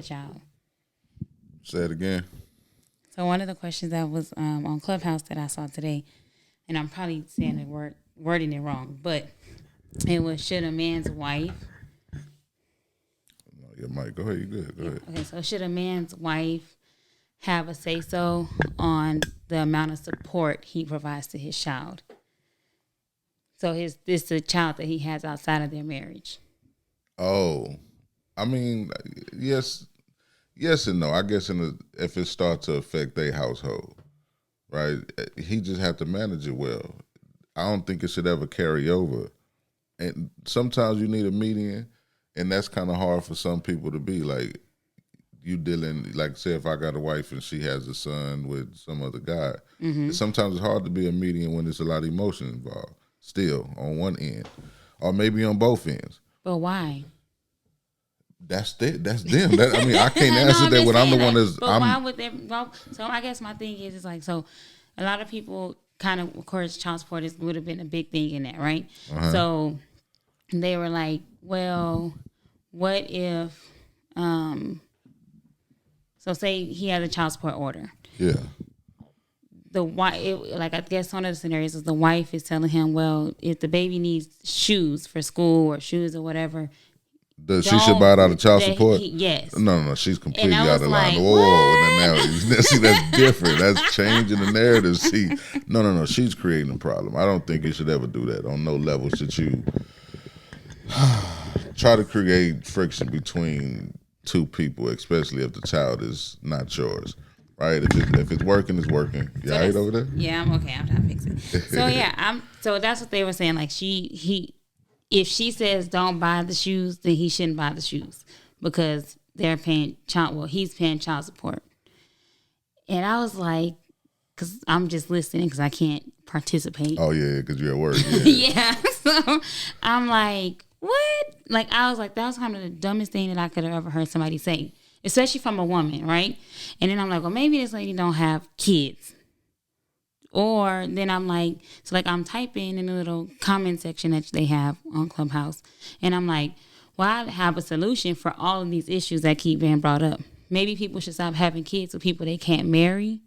child. Say it again. So one of the questions that was on Clubhouse that I saw today, and I'm probably saying the wording it wrong, but it was, should a man's wife? No, your mic. Go ahead. You good? Go ahead. Okay, so should a man's wife have a say so on the amount of support he provides to his child? So this is a child that he has outside of their marriage. Oh, I mean, yes, and no. I guess if it starts to affect their household, right? He just have to manage it well. I don't think it should ever carry over. And sometimes you need a median, and that's kind of hard for some people to be. Like, you dealing, like, say if I got a wife and she has a son with some other guy, sometimes it's hard to be a median when there's a lot of emotion involved still on one end, or maybe on both ends. But why? That's them. I mean, I can't answer that when I'm the one that's. But why would they? Well, so I guess my thing is like, so a lot of people kind of course, child support would have been a big thing in that, right? So they were like, well, what if, so say he has a child support order. Yeah. The wife, like I guess one of the scenarios is the wife is telling him, well, if the baby needs shoes for school or shoes or whatever, she should buy it out of child support? Yes. No, she's completely out of line. Like, Whoa, see, that's different. That's changing the narrative. See, no, she's creating a problem. I don't think you should ever do that. On no level should you try to create friction between two people, especially if the child is not yours. Right? If it's working, it's working. You all right over there? Yeah, I'm okay. I'm trying to fix it. So yeah, so that's what they were saying. Like if she says don't buy the shoes, then he shouldn't buy the shoes because they're paying he's paying child support. And I was like, because I'm just listening because I can't participate. Oh yeah, because you're at work. Yeah. Yeah. So I'm like, what? Like I was like, that was kind of the dumbest thing that I could have ever heard somebody say, especially from a woman, right? And then I'm like, well, maybe this lady don't have kids. Or then I'm like, so like I'm typing in the little comment section that they have on Clubhouse. And I'm like, well, I have a solution for all of these issues that keep being brought up. Maybe people should stop having kids with people they can't marry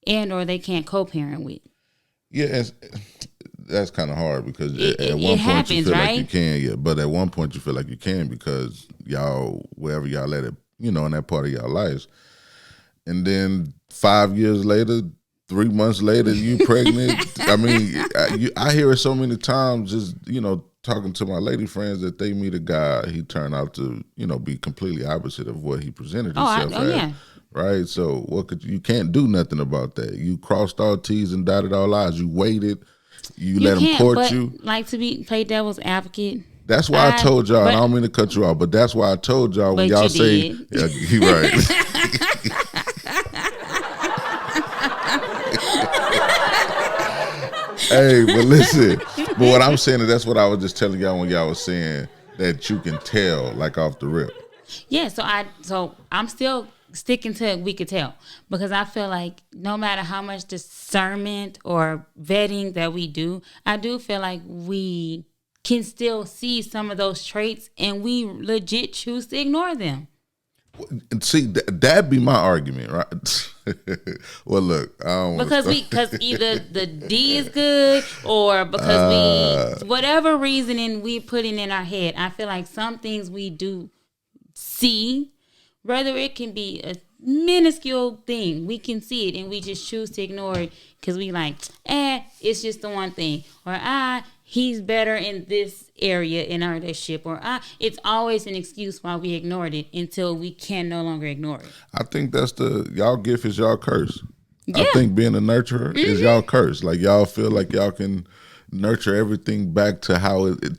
and or they can't co-parent with. Yeah, that's kind of hard because at one point you feel like you can, yeah. But at one point you feel like you can because y'all, wherever y'all let it, in that part of y'all lives. And then 5 years later, 3 months later, you pregnant. I mean, I hear it so many times just, talking to my lady friends that they meet a guy, he turned out to, be completely opposite of what he presented himself as. Yeah. Right? So you can't do nothing about that. You crossed all T's and dotted all I's. You waited. You let him court you. Like to play devil's advocate. That's why I told y'all, and I don't mean to cut you off, but that's why I told y'all when y'all say, yeah, he right. Hey, but listen, but what I'm saying is that's what I was just telling y'all when y'all was saying that you can tell, like off the rip. Yeah, so I'm still sticking to we could tell because I feel like no matter how much discernment or vetting that we do, I do feel like we can still see some of those traits and we legit choose to ignore them. See, that'd be my argument, right? Well, look, I don't because either the D is good or because whatever reasoning we putting in our head, I feel like some things we do see, whether it can be a minuscule thing, we can see it and we just choose to ignore it because we like, it's just the one thing, or he's better in this area in our relationship, or it's always an excuse why we ignored it until we can no longer ignore it. I think that's y'all gift is y'all curse. Yeah. I think being a nurturer is y'all curse. Like y'all feel like y'all can nurture everything back to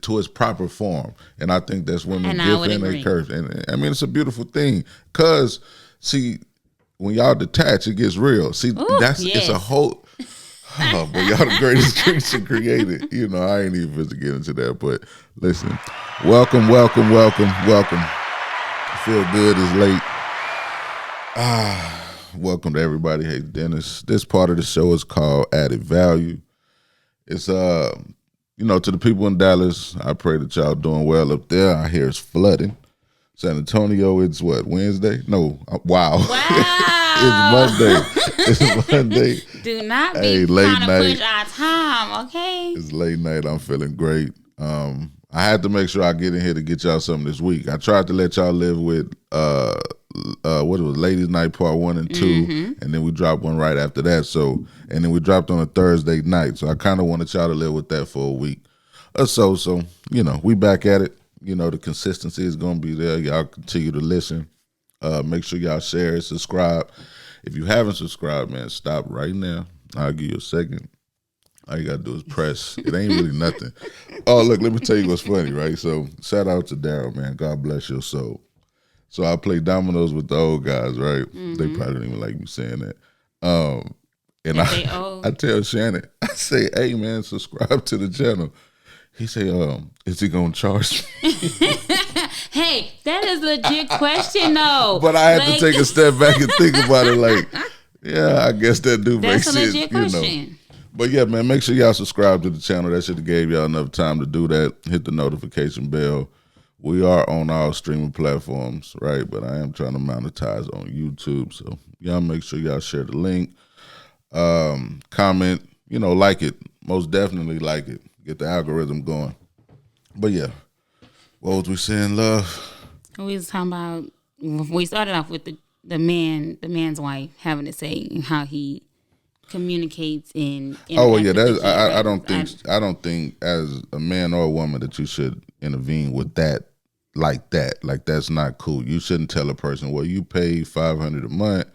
to its proper form, and I think that's women's gift and a curse. And I mean, it's a beautiful thing because see, when y'all detach, it gets real. See, it's a whole. Oh, but y'all the greatest creature created. I ain't even supposed to get into that. But listen, welcome. Feel good is late. Welcome to everybody. Hey, Dennis. This part of the show is called Added Value. It's to the people in Dallas, I pray that y'all doing well up there. I hear it's flooding. San Antonio, it's what, Wednesday? No, wow. Wow. It's Monday. It's Monday. Do not be trying to push our time, okay? It's late night. I'm feeling great. I had to make sure I get in here to get y'all something this week. I tried to let y'all live with what it was, Ladies Night Part 1 and 2, and then we dropped one right after that. So, and then we dropped on a Thursday night. So I kind of wanted y'all to live with that for a week or so. So, you know, we back at it. You know, the consistency is going to be there. Y'all continue to listen. Make sure y'all share and subscribe. If you haven't subscribed, man, stop right now. I'll give you a second. All you got to do is press. It ain't really nothing. Oh, look, let me tell you what's funny, right? So shout out to Daryl, man. God bless your soul. So I play dominoes with the old guys, right? They probably don't even like me saying that. And I tell Shannon, I say, hey, man, subscribe to the channel. He say, is he going to charge me? Hey, that is a legit question, though. But I had to take a step back and think about it like, yeah, I guess that do make sense. That's a legit question. You know. But yeah, man, make sure y'all subscribe to the channel. That should have gave y'all enough time to do that. Hit the notification bell. We are on all streaming platforms, right? But I am trying to monetize on YouTube. So y'all make sure y'all share the link. Comment, you know, like it. Most definitely like it. Get the algorithm going. But yeah, what was we saying, love? We was talking about, we started off with the man's wife having to say how he communicates in. Oh well, yeah, that's I don't think as a man or a woman that you should intervene with that like that. Like that's not cool. You shouldn't tell a person, well, you pay $500 a month.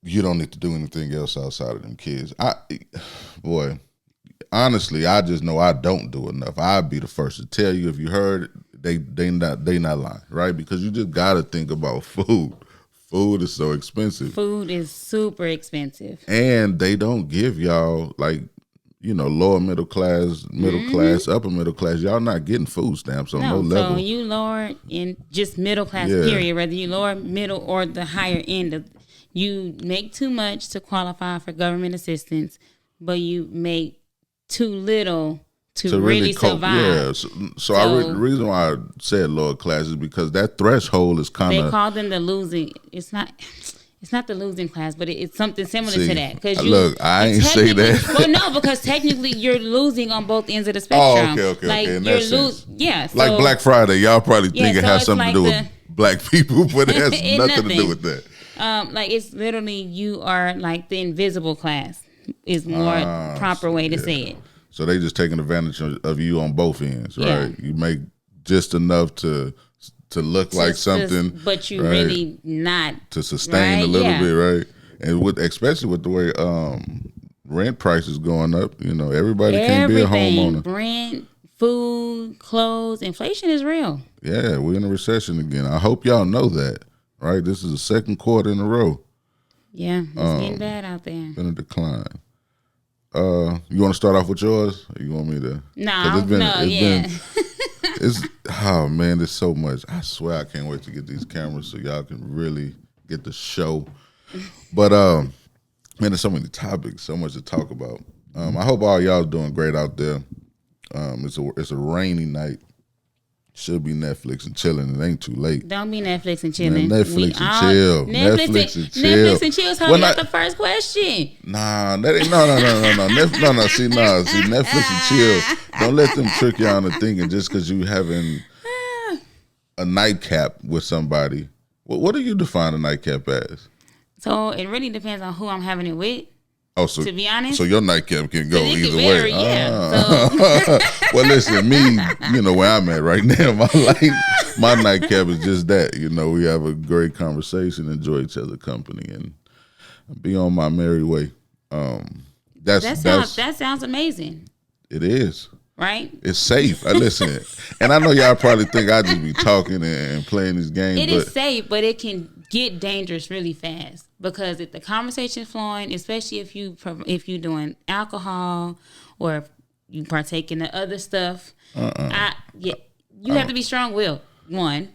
You don't need to do anything else outside of them kids. Boy, honestly, I just know I don't do enough. I'd be the first to tell you if you heard they not lying, right? Because you just gotta think about food. Food is so expensive. Food is super expensive. And they don't give y'all, like, you know, lower middle class, upper middle class. Y'all not getting food stamps on no level. So you lower in just middle class, period. Whether you lower middle or the higher end, you make too much to qualify for government assistance, but you make too little to really survive. Yeah, the reason why I said lower class is because that threshold is kind of. They call them the losing. It's not the losing class, but it's something similar to that. Because look, I ain't say that. Well, no, because technically you're losing on both ends of the spectrum. Oh, okay. Like in that sense. Yeah. So, like Black Friday, y'all probably think it has something to do with black people, but it has nothing to do with that. Like it's literally you are like the invisible class is more proper way to say it. So they just taking advantage of you on both ends, right? Yeah. You make just enough to look like something, but you really not to sustain a little bit, right? And especially with the way rent prices going up, you know, everybody can't be a homeowner. Rent, food, clothes, inflation is real. Yeah, we're in a recession again. I hope y'all know that, right? This is the second quarter in a row. Yeah, it's getting bad out there. Been a decline. You want to start off with yours? Or you want me to? Oh man, there's so much. I swear I can't wait to get these cameras so y'all can really get the show. But man, there's so many topics, so much to talk about. I hope all y'all doing great out there. It's a rainy night. Should be Netflix and chilling. It ain't too late. Don't be Netflix and chilling. Man, Netflix and chill. Netflix and chill is how we got the first question. Nah, that ain't no. See, Netflix and chill. Don't let them trick y'all into thinking just because you having a nightcap with somebody. What do you define a nightcap as? So it really depends on who I'm having it with. Oh, so to be honest, so your nightcap can go either way. Yeah. So. Well, listen, me, you know where I'm at right now. My nightcap is just that. You know, we have a great conversation, enjoy each other's company, and be on my merry way. That sounds amazing. It is. Right? It's safe. Listen, and I know y'all probably think I just be talking and playing these games. It is safe, but it can get dangerous really fast because if the conversation's flowing, especially if you doing alcohol or if you partake in the other stuff, you have to be strong-willed. 1,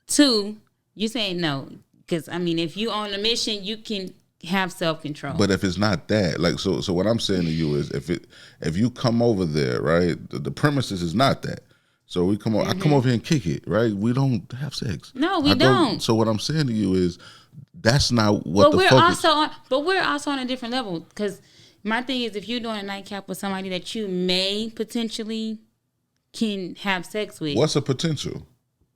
2, you saying no because I mean if you on a mission, you can have self-control. But if it's not that, like so what I'm saying to you is if you come over there, right, the premises is not that. So we come on. I come over here and kick it, right? We don't have sex. No, we don't. So what I'm saying to you is, that's not what the focus. But we're also on a different level, because my thing is, if you're doing a nightcap with somebody that you may potentially can have sex with, what's a potential?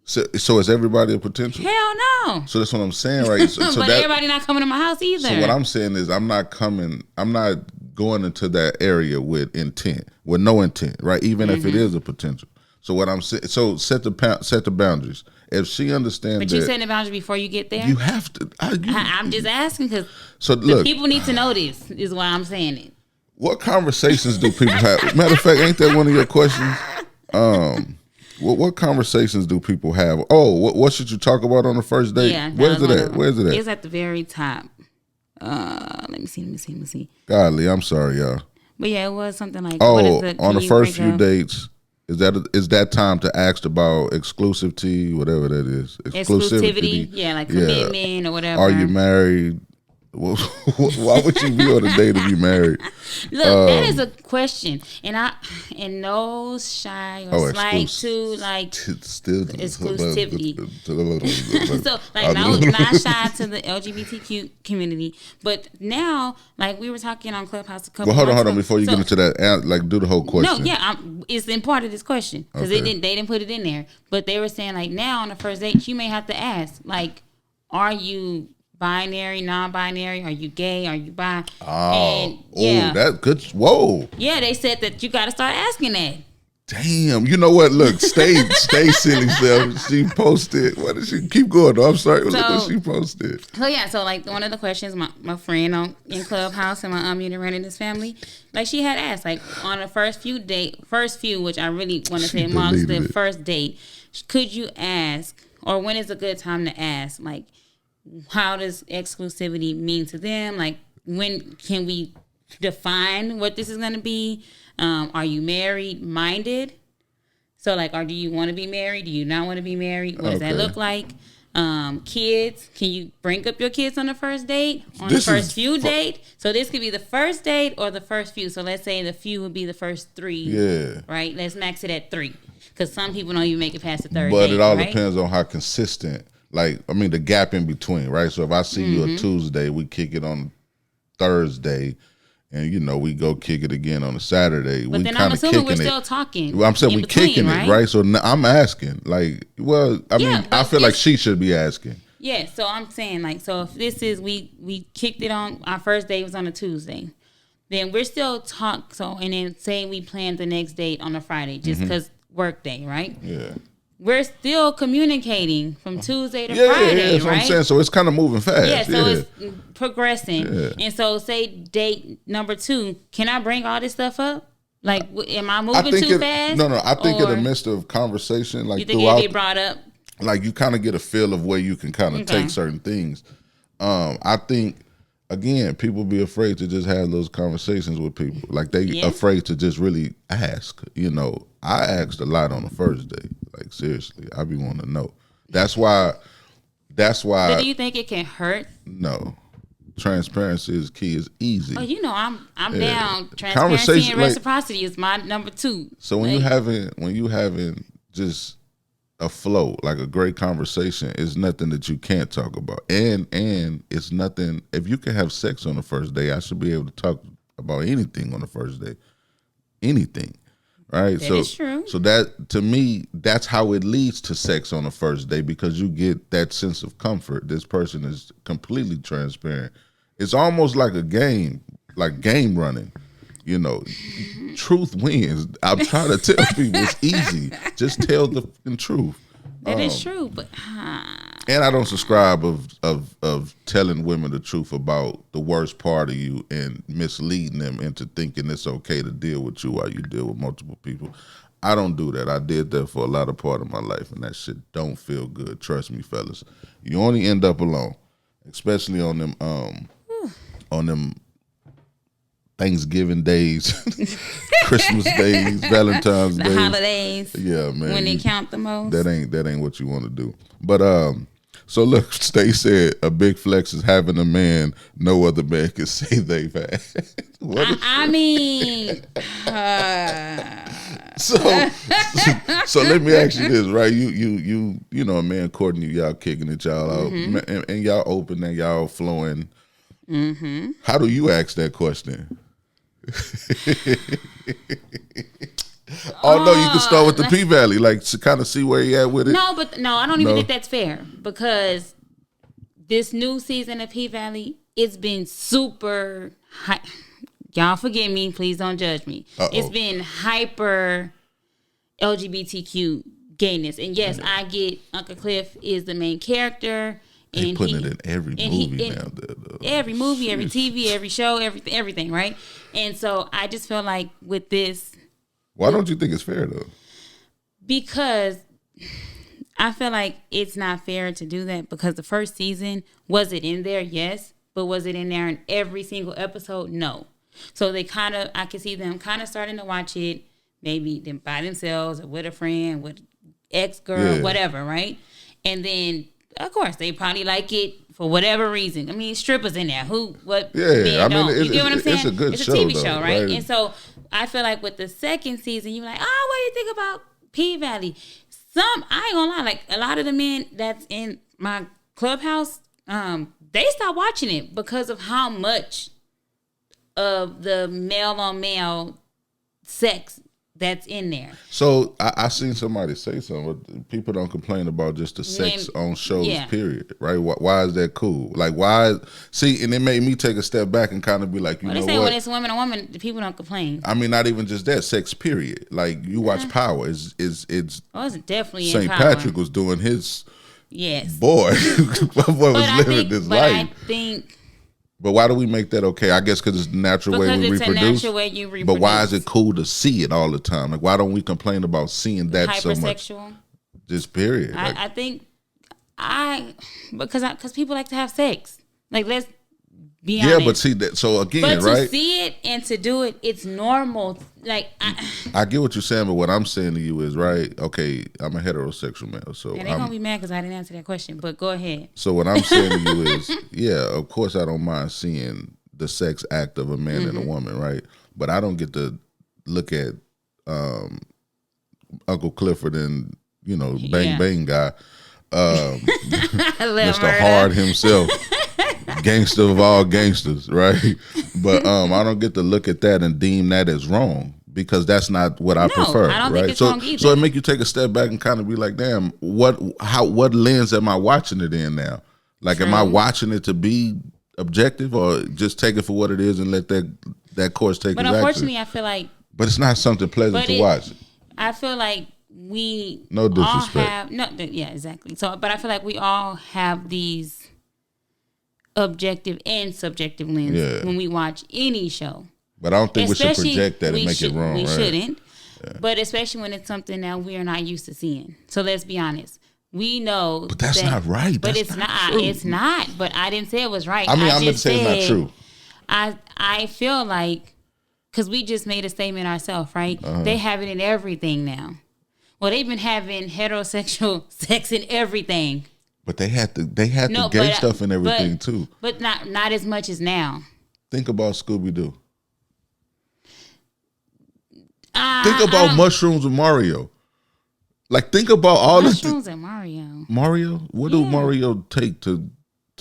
So is everybody a potential? Hell no. So that's what I'm saying, right? So but everybody not coming to my house either. So what I'm saying is, I'm not going into that area with no intent, right? Even if it is a potential. So what I'm saying, so set the boundaries. If she understands, but you set the boundaries before you get there. You have to. I'm just asking, because the people need to know this. Is why I'm saying it. What conversations do people have? Matter of fact, ain't that one of your questions? What conversations do people have? Oh, what should you talk about on the first date? Yeah, Where's it at? It's at the very top. Let me see. Godly, I'm sorry, y'all. But yeah, it was something like, on the first few dates. Is that time to ask about exclusivity, whatever that is? Exclusivity, yeah, like commitment or whatever. Are you married? Why would you be on a date if you married? Look, that is a question, and no shy or slight to like still exclusivity. So like not shy to the LGBTQ community, but now like we were talking on Clubhouse a couple. Well, hold on before you get into that. Like, do the whole question. No, yeah, it's in part of this question, because they didn't put it in there, but they were saying like, now on the first date you may have to ask, like, are you binary, non-binary? Are you gay? Are you bi? That's good. Whoa. Yeah, they said that you got to start asking that. Damn. You know what? Look, stay silly self. She posted. What did she keep going? I'm sorry. Look what she posted. So like one of the questions my friend in Clubhouse and my unit running this family, like she had asked, like on the first few, which I really want to say amongst the first date, could you ask, or when is a good time to ask, like, how does exclusivity mean to them? Like, when can we define what this is going to be? Are you married-minded? So, like, do you want to be married? Do you not want to be married? What does that look like? Kids, can you bring up your kids on the first date? On the first few date? So this could be the first date or the first few. So let's say the few would be the first 3. Yeah. Right? Let's max it at 3. Because some people don't even make it past the third date. But it all depends on how consistent. Like, I mean, the gap in between, right? So if I see you a Tuesday, we kick it on Thursday, and, we go kick it again on a Saturday. But then I'm assuming we're still talking. Well, I'm saying we kicking it, right? So I'm asking. Like, well, I feel like she should be asking. Yeah, so I'm saying, like, so if this is, we kicked it on, our first date was on a Tuesday, then we're still and then say we planned the next date on a Friday, just because work day, right? Yeah. We're still communicating from Tuesday to Friday, that's what I'm saying. So it's kind of moving fast. Yeah, so it's progressing. Yeah. And so say date number 2, can I bring all this stuff up? Like, am I moving too fast? No, I think in the midst of conversation, like, you think it'll be brought up? Like, you kind of get a feel of where you can kind of take certain things. I think, again, people be afraid to just have those conversations with people. Like, they afraid to just really ask. I asked a lot on the first date. Like, seriously, I be wanting to know. That's why. But do you think it can hurt? No. Transparency is key. It's easy. Oh, I'm down. Transparency and reciprocity is my number 2. So when you having just a flow, like a great conversation, is nothing that you can't talk about. And it's nothing, if you can have sex on the first day, I should be able to talk about anything on the first day. Anything. Right? That is true. So that, to me, that's how it leads to sex on the first day, because you get that sense of comfort. This person is completely transparent. It's almost like a game, like game running. Truth wins. I'm trying to tell people it's easy. Just tell the truth. That is true, but and I don't subscribe of telling women the truth about the worst part of you and misleading them into thinking it's okay to deal with you while you deal with multiple people. I don't do that. I did that for a lot of part of my life, and that shit don't feel good. Trust me, fellas. You only end up alone, especially on them Thanksgiving days, Christmas days, Valentine's Day, the holidays. Yeah, man. When they count the most. That ain't what you want to do. But So look, Stay said a big flex is having a man no other man can say they've had. I mean, so let me ask you this, right? You know, a man courting you, y'all kicking it, y'all out, and y'all open and y'all flowing. Mm-hmm. How do you ask that question? Oh no, you can start with the P Valley, like to kind of see where you at with it. No, I don't even think that's fair because this new season of P Valley, it's been super high. Y'all forgive me, please don't judge me. It's been hyper LGBTQ gayness, and yes, I get Uncle Cliff is the main character. They putting it in every movie now. Every movie, every TV, every show, everything, right? And so I just feel like with this. Why don't you think it's fair though? Because I feel like it's not fair to do that because the first season, was it in there? Yes. But was it in there in every single episode? No. So I can see them kind of starting to watch it, maybe them by themselves or with a friend, with ex-girl, whatever, right? And then, of course, they probably like it for whatever reason. I mean, strippers in there. You get what I'm saying? It's a good show. It's a TV show, right? And so I feel like with the second season, you're like, oh, what do you think about P Valley? I ain't gonna lie, like a lot of the men that's in my clubhouse, they stopped watching it because of how much of the male on male sex that's in there. So I seen somebody say something. People don't complain about just the sex on shows, period. Right? Why is that cool? Like, why? See, and it made me take a step back and kind of be like, you know what? When it's woman on woman, the people don't complain. I mean, not even just that, sex, period. Like, you watch Power. It's definitely St. Patrick was doing his. Yes. Boy, my boy was living this life. I think. But why do we make that okay? I guess because it's the natural way we reproduce. Because it's a natural way you reproduce. But why is it cool to see it all the time? Like, why don't we complain about seeing that so much? Hypersexual. Just period. I think because people like to have sex. Like, let's be honest. Yeah, but see that. So again, but right? to see it and to do it, it's normal. Like, I get what you're saying, but what I'm saying to you is, right? Okay, I'm a heterosexual male, so they're gonna be mad because I didn't answer that question. But go ahead. So what I'm saying to you is, yeah, of course I don't mind seeing the sex act of a man and a woman, right? But I don't get to look at Uncle Clifford and Bang Bang guy, Mr. Hard himself. Gangster of all gangsters, right? But I don't get to look at that and deem that as wrong because that's not what I prefer. I don't right? think it's wrong either. So it make you take a step back and kind of be like, damn, what lens am I watching it in now? Like, am I watching it to be objective or just take it for what it is and let that course take its action? But unfortunately, I feel like. But it's not something pleasant to watch. I feel like we no disrespect. All have exactly. So, but I feel like we all have these objective and subjective lens when we watch any show. But I don't think we should project that and make it wrong. We shouldn't. Yeah. But especially when it's something that we are not used to seeing. So let's be honest. We know. But that's not right. But it's not. True. It's not. But I didn't say it was right. I mean, I'm going to say it's not true. I feel like, because we just made a statement ourselves, right? They have it in everything now. Well, they've been having heterosexual sex in everything. But they had the gay stuff and everything too. But not as much as now. Think about Scooby-Doo. Think about mushrooms with Mario. Like, think about all the mushrooms and Mario. Mario? What do Mario take to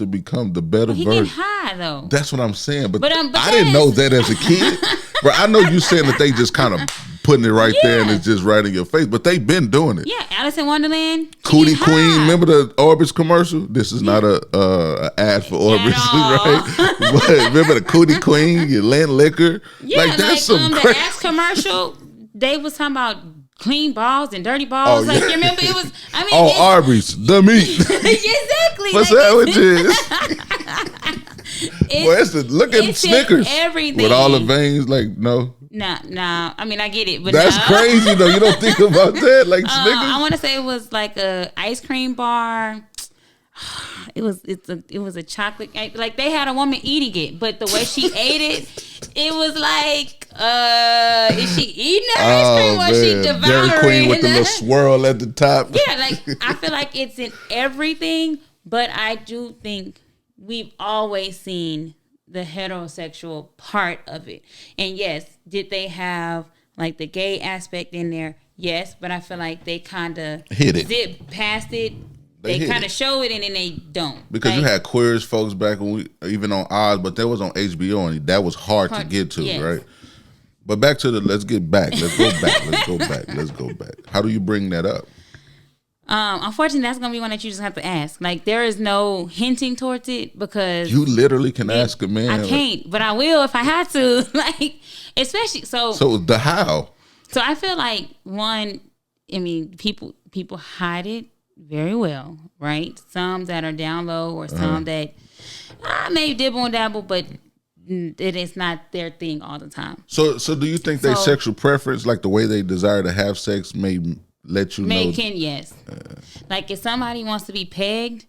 become the better version? He get high though. That's what I'm saying. But I didn't know that as a kid. But I know you saying that they just kind of putting it right there and it's just right in your face. But they've been doing it. Yeah, Alice in Wonderland. Cootie Queen. Remember the Orbis commercial? This is not a ad for Orbis, right? But remember the Cootie Queen? You lend liquor. Yeah, like that's some the Axe commercial. They was talking about clean balls and dirty balls. You remember it was. I mean, Arby's, the meat. Exactly. For sandwiches. Well, look at Snickers. Everything. With all the veins, like, no. Nah. I mean, I get it, but that's crazy though. You don't think about that, like Snickers. I want to say it was like a ice cream bar. It was a chocolate. Like, they had a woman eating it, but the way she ate it, it was like, is she eating the ice cream or is she devouring? Dairy Queen with the little swirl at the top. Yeah, like, I feel like it's in everything, But I do think we've always seen the heterosexual part of it. And yes, did they have like the gay aspect in there? Yes, but I feel like they kind of zip past it. They kind of show it and then they don't. Because you had queers folks back when even on Oz, but that was on HBO and that was hard to get to, yes. Right? But back to let's get back. Let's go back. Let's go back. How do you bring that up? Unfortunately, that's going to be one that you just have to ask. Like, there is no hinting towards it because... You literally can ask a man. I can't, but I will if I have to. Like, especially... So the how? So I feel like, one, I mean, people hide it very well, right? Some that are down low or some that may dibble and dabble, but it is not their thing all the time. So do you think their sexual preference, like the way they desire to have sex, may let you know? Yes. Like if somebody wants to be pegged.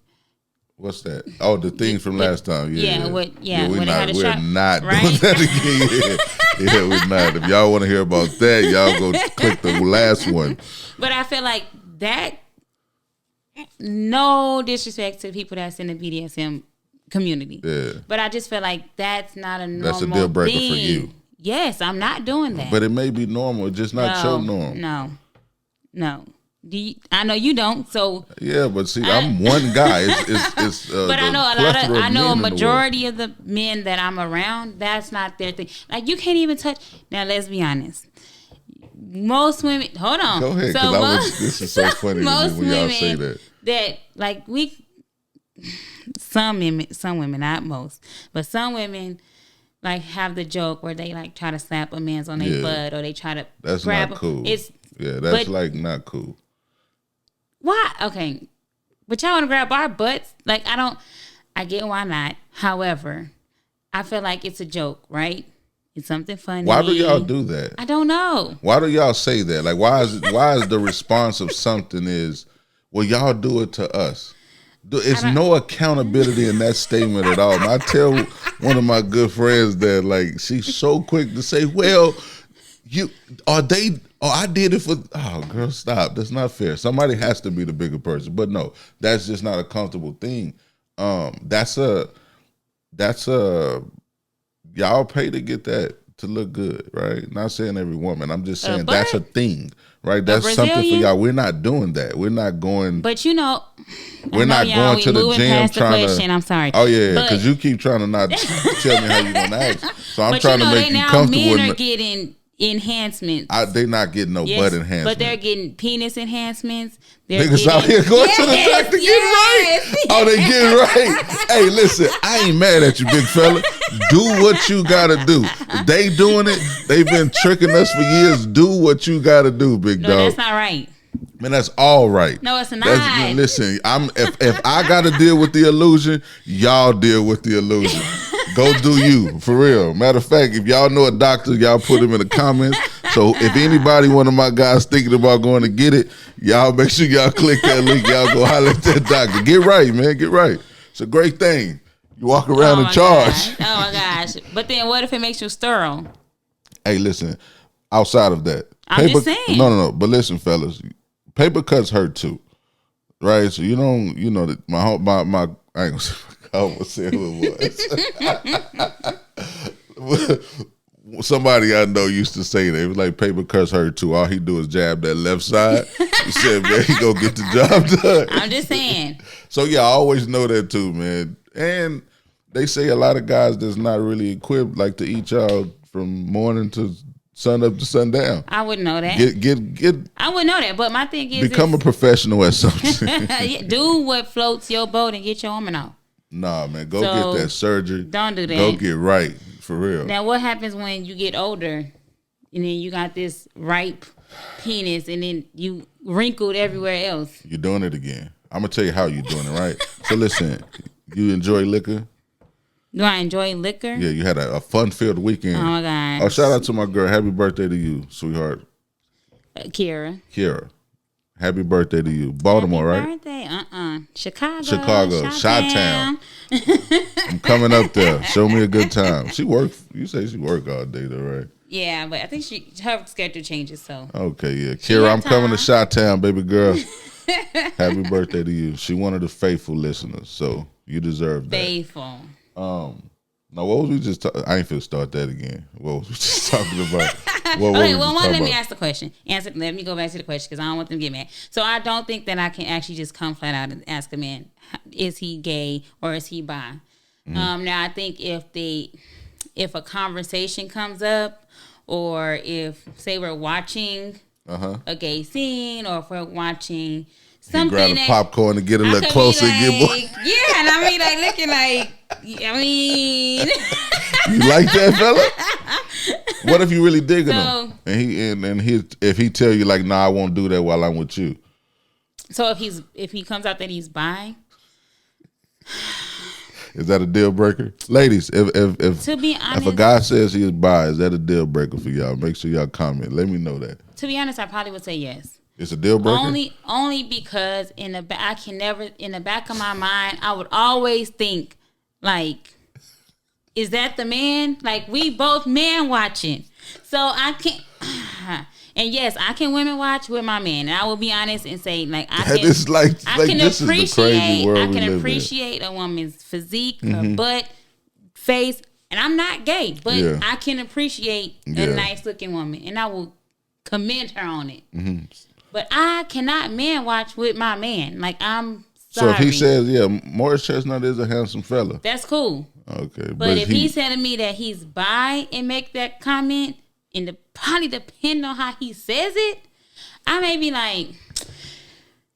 What's that? Oh, the things from last time. Yeah. We're not doing that again. Yeah, we're not. If y'all want to hear about that, y'all go click the last one. But I feel like that, no disrespect to people that's in the BDSM community. Yeah. But I just feel like that's not a normal thing. That's a deal breaker for you. Yes, I'm not doing that. But it may be normal, just not your norm. No. I know you don't. So yeah, but see, I'm one guy. It's but I know a majority of the men that I'm around. That's not their thing. Like you can't even touch. Now let's be honest. Most women. Hold on. Go ahead. This is so funny to me when y'all say that. That like some women, not most, but some women. Like have the joke where they like try to slap a man's on their butt or they try to grab not cool. That's like not cool. Why? Okay, but y'all want to grab our butts? Like I get why not. However, I feel like it's a joke, right? It's something funny. Why do y'all do that? I don't know. Why do y'all say that? Like why is the response of something is, well, y'all do it to us. It's no accountability in that statement at all. And I tell one of my good friends that like she's so quick to say, well, I did it for girl, stop. That's not fair. Somebody has to be the bigger person. But no, that's just not a comfortable thing. That's a y'all pay to get that to look good, right? Not saying every woman. I'm just saying that's a thing. Right, that's something for y'all. We're not doing that. We're not going. But we're not going to the gym trying to. I'm sorry. Oh yeah, because you keep trying to not tell me how you gonna ask. So I'm trying to make you comfortable. Men are getting enhancements. They're not getting no butt enhancements, but they're getting penis enhancements. Niggas out here going to the track to get right. Oh, they get right. Hey, listen, I ain't mad at you, big fella. Do what you gotta do. They doing it. They've been tricking us for years. Do what you gotta do, big dog. That's not right. Man, that's all right. No, it's not. Listen, if I gotta deal with the illusion, y'all deal with the illusion. Go do you, for real. Matter of fact, if y'all know a doctor, y'all put him in the comments. So if anybody, one of my guys thinking about going to get it, y'all make sure y'all click that link. Y'all go holler at that doctor. Get right, man. Get right. It's a great thing. You walk around in charge. Oh my gosh. But then what if it makes you sterile? Hey, listen, outside of that. I'm just saying. No. But listen, fellas, paper cuts hurt too. Right? So you don't, my I ain't gonna say who it was. Somebody I know used to say that. It was like paper cuts hurt too. All he do is jab that left side. He said, man, he gonna get the job done. I'm just saying. So yeah, I always know that too, man. And they say a lot of guys that's not really equipped like to eat y'all from morning to sun up to sundown. I wouldn't know that. Get. I wouldn't know that, but my thing is become a professional at something. Do what floats your boat and get your woman off. Nah, man, go get that surgery. Don't do that. Go get right, for real. Now, what happens when you get older and then you got this ripe penis and then you wrinkled everywhere else? You're doing it again. I'm going to tell you how you're doing it, right? So listen, you enjoy liquor? Do I enjoy liquor? Yeah, you had a fun-filled weekend. Oh, my God. Oh, shout out to my girl. Happy birthday to you, sweetheart. Kira. Happy birthday to you. Baltimore, Happy right? Birthday. Chicago. Chi-Town. I'm coming up there. Show me a good time. You say she work all day though, right? Yeah, but I think her schedule changes, so. Okay, yeah. Kira, I'm coming to Chi-Town, baby girl. Happy birthday to you. She one of the faithful listeners, so you deserve that. Faithful. Now, what was we just talking? I ain't finna start that again. What was we just talking about? Let me ask the question. Let me go back to the question because I don't want them to get mad. So I don't think that I can actually just come flat out and ask a man, is he gay or is he bi? Now, I think if a conversation comes up, or if, say, we're watching a gay scene, or if we're watching something, grab a popcorn to get a little closer and get more. Yeah, and I mean, like, looking like, I mean, you like that, fella? What if you really digging him, and if he tell you like, nah, I won't do that while I'm with you? So if he comes out that he's bi, is that a deal breaker, ladies? If to be honest, if a guy says he is bi, is that a deal breaker for y'all? Make sure y'all comment. Let me know that. To be honest, I probably would say yes. It's a deal breaker. Only because in the back of my mind, I would always think like, is that the man? Like, we both man watching, so I can't. And yes, I can women watch with my man, and I will be honest and say like I can appreciate a woman's physique, her butt, face, and I'm not gay, but I can appreciate a nice looking woman, and I will commend her on it. Mm-hmm. But I cannot man watch with my man. Like, I'm sorry. So if he says, Morris Chestnut is a handsome fella, that's cool. Okay, but if he's telling me that he's bi and make that comment, and probably depend on how he says it, I may be like,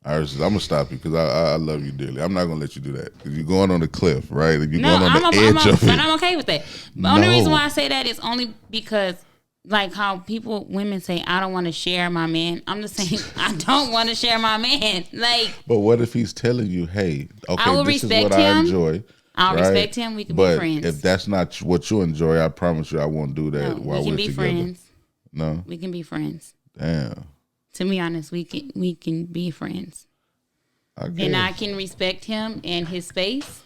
I'm gonna stop you because I love you dearly. I'm not gonna let you do that. If you're going on the cliff, right? If you're going on the edge of it, but I'm okay with that. The only reason why I say that is only because, like how women say, I don't want to share my man. I'm just saying, I don't want to share my man. Like, but what if he's telling you, hey, okay, I will this is respect what him. I enjoy. I'll respect him. We can be friends. If that's not what you enjoy, I promise you I won't do that while we're together. We can be friends. No? We can be friends. Damn. To be honest, we can be friends. And I can respect him and his space.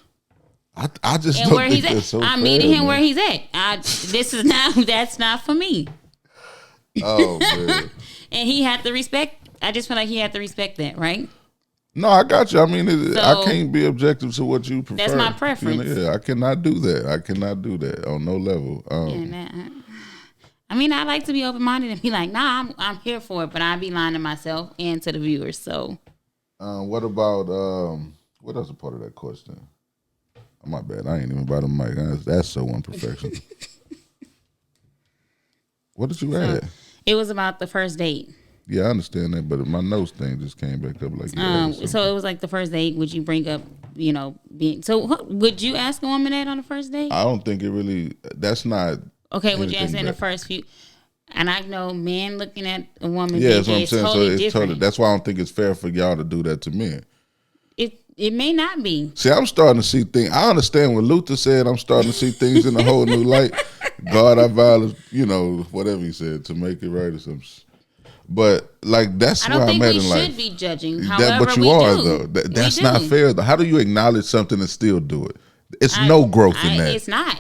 I just and don't where think he's that's at. so I'm fair, meeting him man. where he's at. That's not for me. Oh, man. And he had to respect. I just feel like he had to respect that, right? No, I got you. I mean, I can't be objective to what you prefer. That's my preference. You know, I cannot do that. I cannot do that on no level. I mean, I like to be open-minded and be like, nah, I'm here for it, but I be lying to myself and to the viewers. So, what about what else is a part of that question? Oh, my bad. I ain't even by the mic. That's so unprofessional. What did you add? It was about the first date. Yeah, I understand that, but my notes thing just came back up like so it was like the first date. Would you bring up, being? So would you ask a woman that on the first date? I don't think it really. That's not. Okay, would you ask in the first few? And I know men looking at a woman. Yeah, that's what I'm saying. Totally so it's different. totally. That's why I don't think it's fair for y'all to do that to men. It may not be. See, I'm starting to see things. I understand what Luther said. I'm starting to see things in a whole new light. God, I violate, whatever he said to make it right or something. But like that's where I'm at in life. I don't think we should be judging. However, but you are though. That's not fair. Though. How do you acknowledge something and still do it? It's no growth in that. It's not.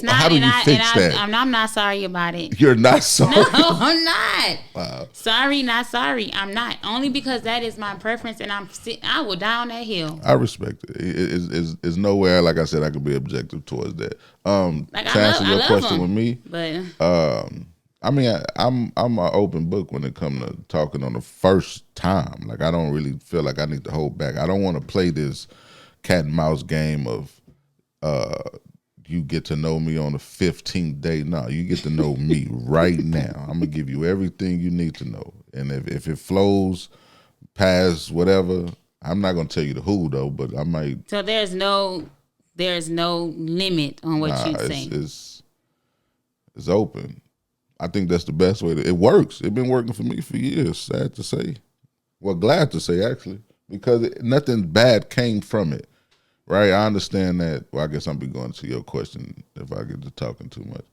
How do you fix that? I'm not sorry about it. You're not sorry. No, I'm not. Wow. Sorry, not sorry. I'm not. Only because that is my preference, and I will die on that hill. I respect it. It's nowhere, like I said, I could be objective towards that. To answer your question with me, but I mean, I'm an open book when it comes to talking on the first time. Like, I don't really feel like I need to hold back. I don't want to play this cat and mouse game of you get to know me on the 15th day. No, you get to know me right now. I'm going to give you everything you need to know. And if it flows past whatever, I'm not going to tell you the who, though, but I might. So there's no limit on what you say. It's open. I think that's the best way. It works. It's been working for me for years, sad to say. Well, glad to say, actually, because nothing bad came from it, right? I understand that. Well, I guess I'll be going to your question if I get to talking too much.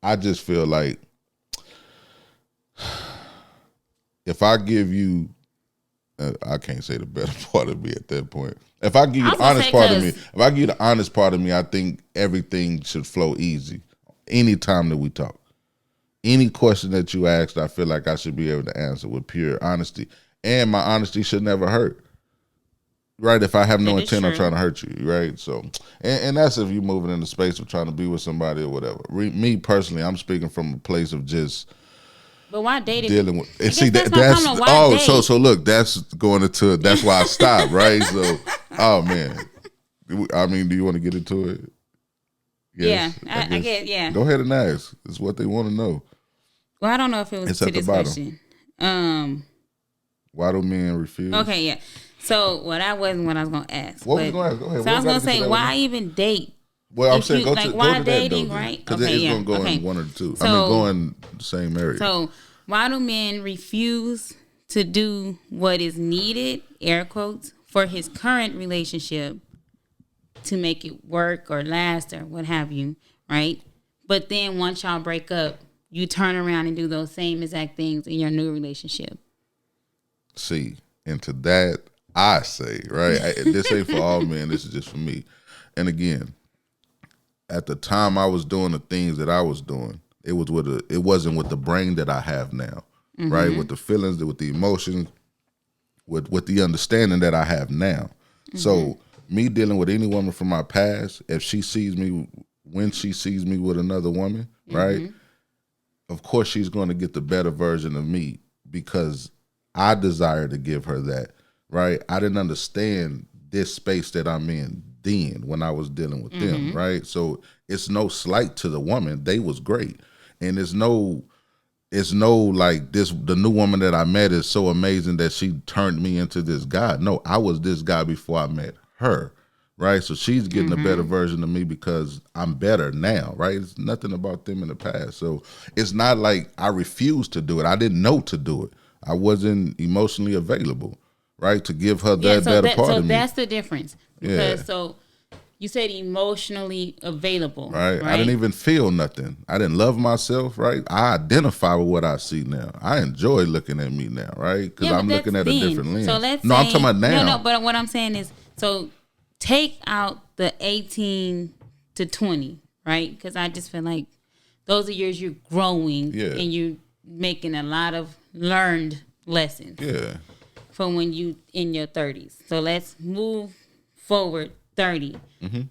I just feel like if I give you, I can't say the better part of me at that point. If I give you the honest part of me, I think everything should flow easy anytime that we talk. any question that you asked, I feel like I should be able to answer with pure honesty. And my honesty should never hurt. Right? If I have no intent on trying to hurt you, right? So, and that's if you're moving in the space of trying to be with somebody or whatever. Me personally, I'm speaking from a place of just. But why dating? Dealing with, and see that's so look, that's going into that's why I stopped, right? So, oh man, I mean, do you want to get into it? Yes, yeah, I get. Yeah, go ahead and ask. It's what they want to know. Well, I don't know if it was it's to this question. Why do men refuse? Okay, yeah. So what I wasn't what I was gonna ask. What was you gonna ask? Go ahead. So I was gonna say, why even date? Well, I'm saying go to dating, that, right? Because it's gonna go in one or two. So, I mean, go in the same area. So why do men refuse to do what is needed, air quotes, for his current relationship to make it work or last or what have you, right? But then once y'all break up, you turn around and do those same exact things in your new relationship. See, and to that I say, right? This ain't for all men. This is just for me. And again, at the time I was doing the things that I was doing, it wasn't with the brain that I have now, right? With the feelings, with the emotions, with the understanding that I have now. So me dealing with any woman from my past, if she sees me, when she sees me with another woman, right? Of course she's going to get the better version of me because I desire to give her that, right? I didn't understand this space that I'm in then when I was dealing with them, right? So it's no slight to the woman. They was great. And it's no like the new woman that I met is so amazing that she turned me into this guy. No, I was this guy before I met her, right? So she's getting a better version of me because I'm better now, right? It's nothing about them in the past. So it's not like I refused to do it. I didn't know to do it. I wasn't emotionally available, right? To give her that better part of me. So that's the difference. Because so you said emotionally available. Right. I didn't even feel nothing. I didn't love myself, right? I identify with what I see now. I enjoy looking at me now, right? Because I'm looking at a different lens. So let's I'm talking about now. No, but what I'm saying is, so take out the 18 to 20, right? Because I just feel like those are years you're growing and you're making a lot of learned lessons. Yeah. From when you in your 30s. So let's move forward 30.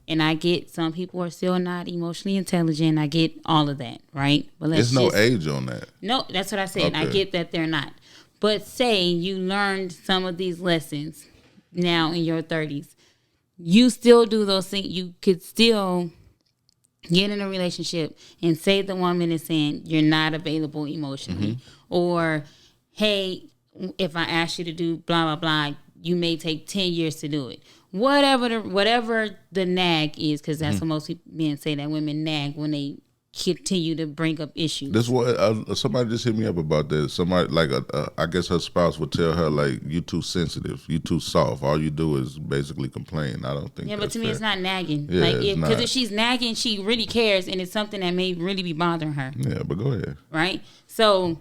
And I get some people are still not emotionally intelligent. I get all of that, right? But there's no age on that. No, that's what I said. Okay. I get that they're not. But say you learned some of these lessons now in your 30s. You still do those things. You could still get in a relationship and say the woman is saying you're not available emotionally. Or, hey, if I ask you to do blah, blah, blah, you may take 10 years to do it. Whatever the nag is, because that's what most men say, that women nag when they continue to bring up issues. This what somebody just hit me up about this. Somebody like I guess her spouse would tell her like, you too sensitive, you too soft. All you do is basically complain. I don't think. Yeah, but to me it's not nagging. Yeah, like because if she's nagging, she really cares, and it's something that may really be bothering her. Yeah, but go ahead. Right. So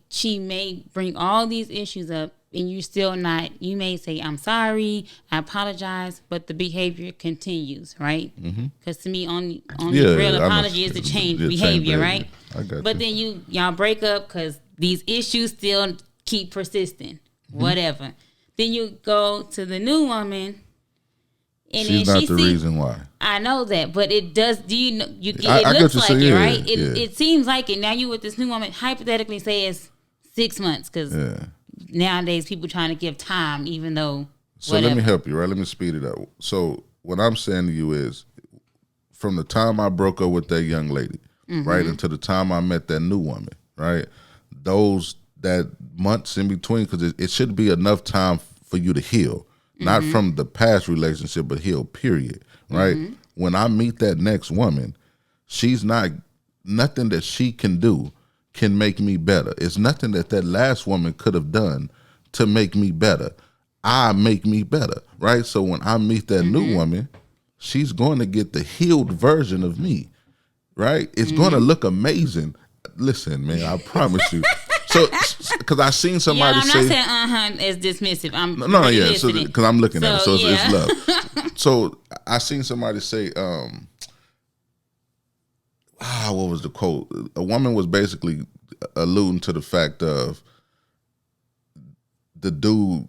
she may bring all these issues up. And you still not, you may say, I'm sorry, I apologize, but the behavior continues, right? Because to me, only real apology is to change behavior, right? I got but then y'all break up because these issues still keep persisting, whatever. Then you go to the new woman. And she's then not the reason why. I know that, but it does. Do you know? It looks like it, right? It seems like it. Now you with this new woman, hypothetically say it's 6 months because nowadays people trying to give time, even though. So let me help you, right? Let me speed it up. So what I'm saying to you is, from the time I broke up with that young lady, right, until the time I met that new woman, right, that months in between, because it should be enough time for you to heal. Not from the past relationship, but heal, period, right? When I meet that next woman, she's nothing that she can do can make me better. It's nothing that last woman could have done to make me better. I make me better, right? So when I meet that new woman, she's going to get the healed version of me, right? It's going to look amazing. Listen, man, I promise you. So, because I seen somebody say, I'm not saying it's dismissive. I'm so because I'm looking at it, so it's love. So I seen somebody say, what was the quote? A woman was basically alluding to the fact of the dude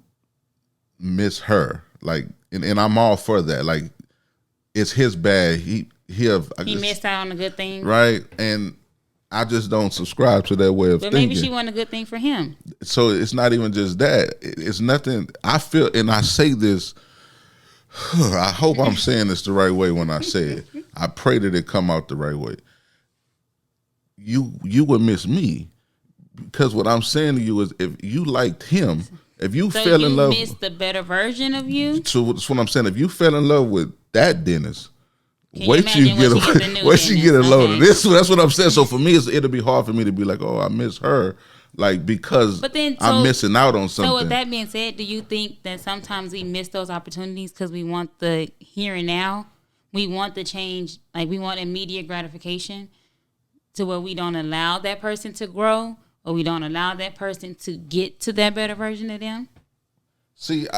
miss her, like, and I'm all for that. Like, it's his bad. He missed out on a good thing, right? And I just don't subscribe to that way of thinking. But maybe she wanted a good thing for him. So it's not even just that. It's nothing. I feel, and I say this. I hope I'm saying this the right way when I say it. I pray that it come out the right way. You would miss me, because what I'm saying to you is, if you liked him, if you fell in love, you missed the better version of you. So that's what I'm saying. If you fell in love with that Dennis, wait till you get a load of this. That's what I'm saying. So for me, it'll be hard for me to be like, oh, I miss her, like, because I'm missing out on something. So with that being said, do you think that sometimes we miss those opportunities because we want the here and now? We want the change, like we want immediate gratification, to where we don't allow that person to grow, or we don't allow that person to get to that better version of them? See,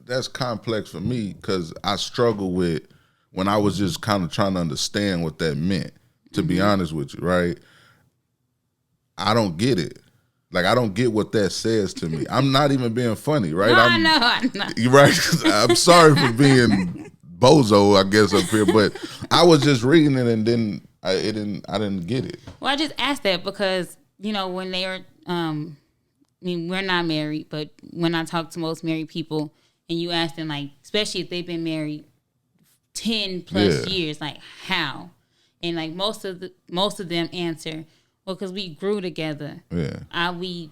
that's complex for me, because I struggle with, when I was just kind of trying to understand what that meant, to be honest with you, right? I don't get it. Like, I don't get what that says to me. I'm not even being funny, right? No, I know. You're right. I'm sorry for being bozo, I guess, up here, but I was just reading it, and then I didn't get it. Well, I just asked that because, when they are, we're not married, but when I talk to most married people, and you ask them, like, especially if they've been married 10 plus years, like, how? And like most of them answer, well, because we grew together. Yeah. We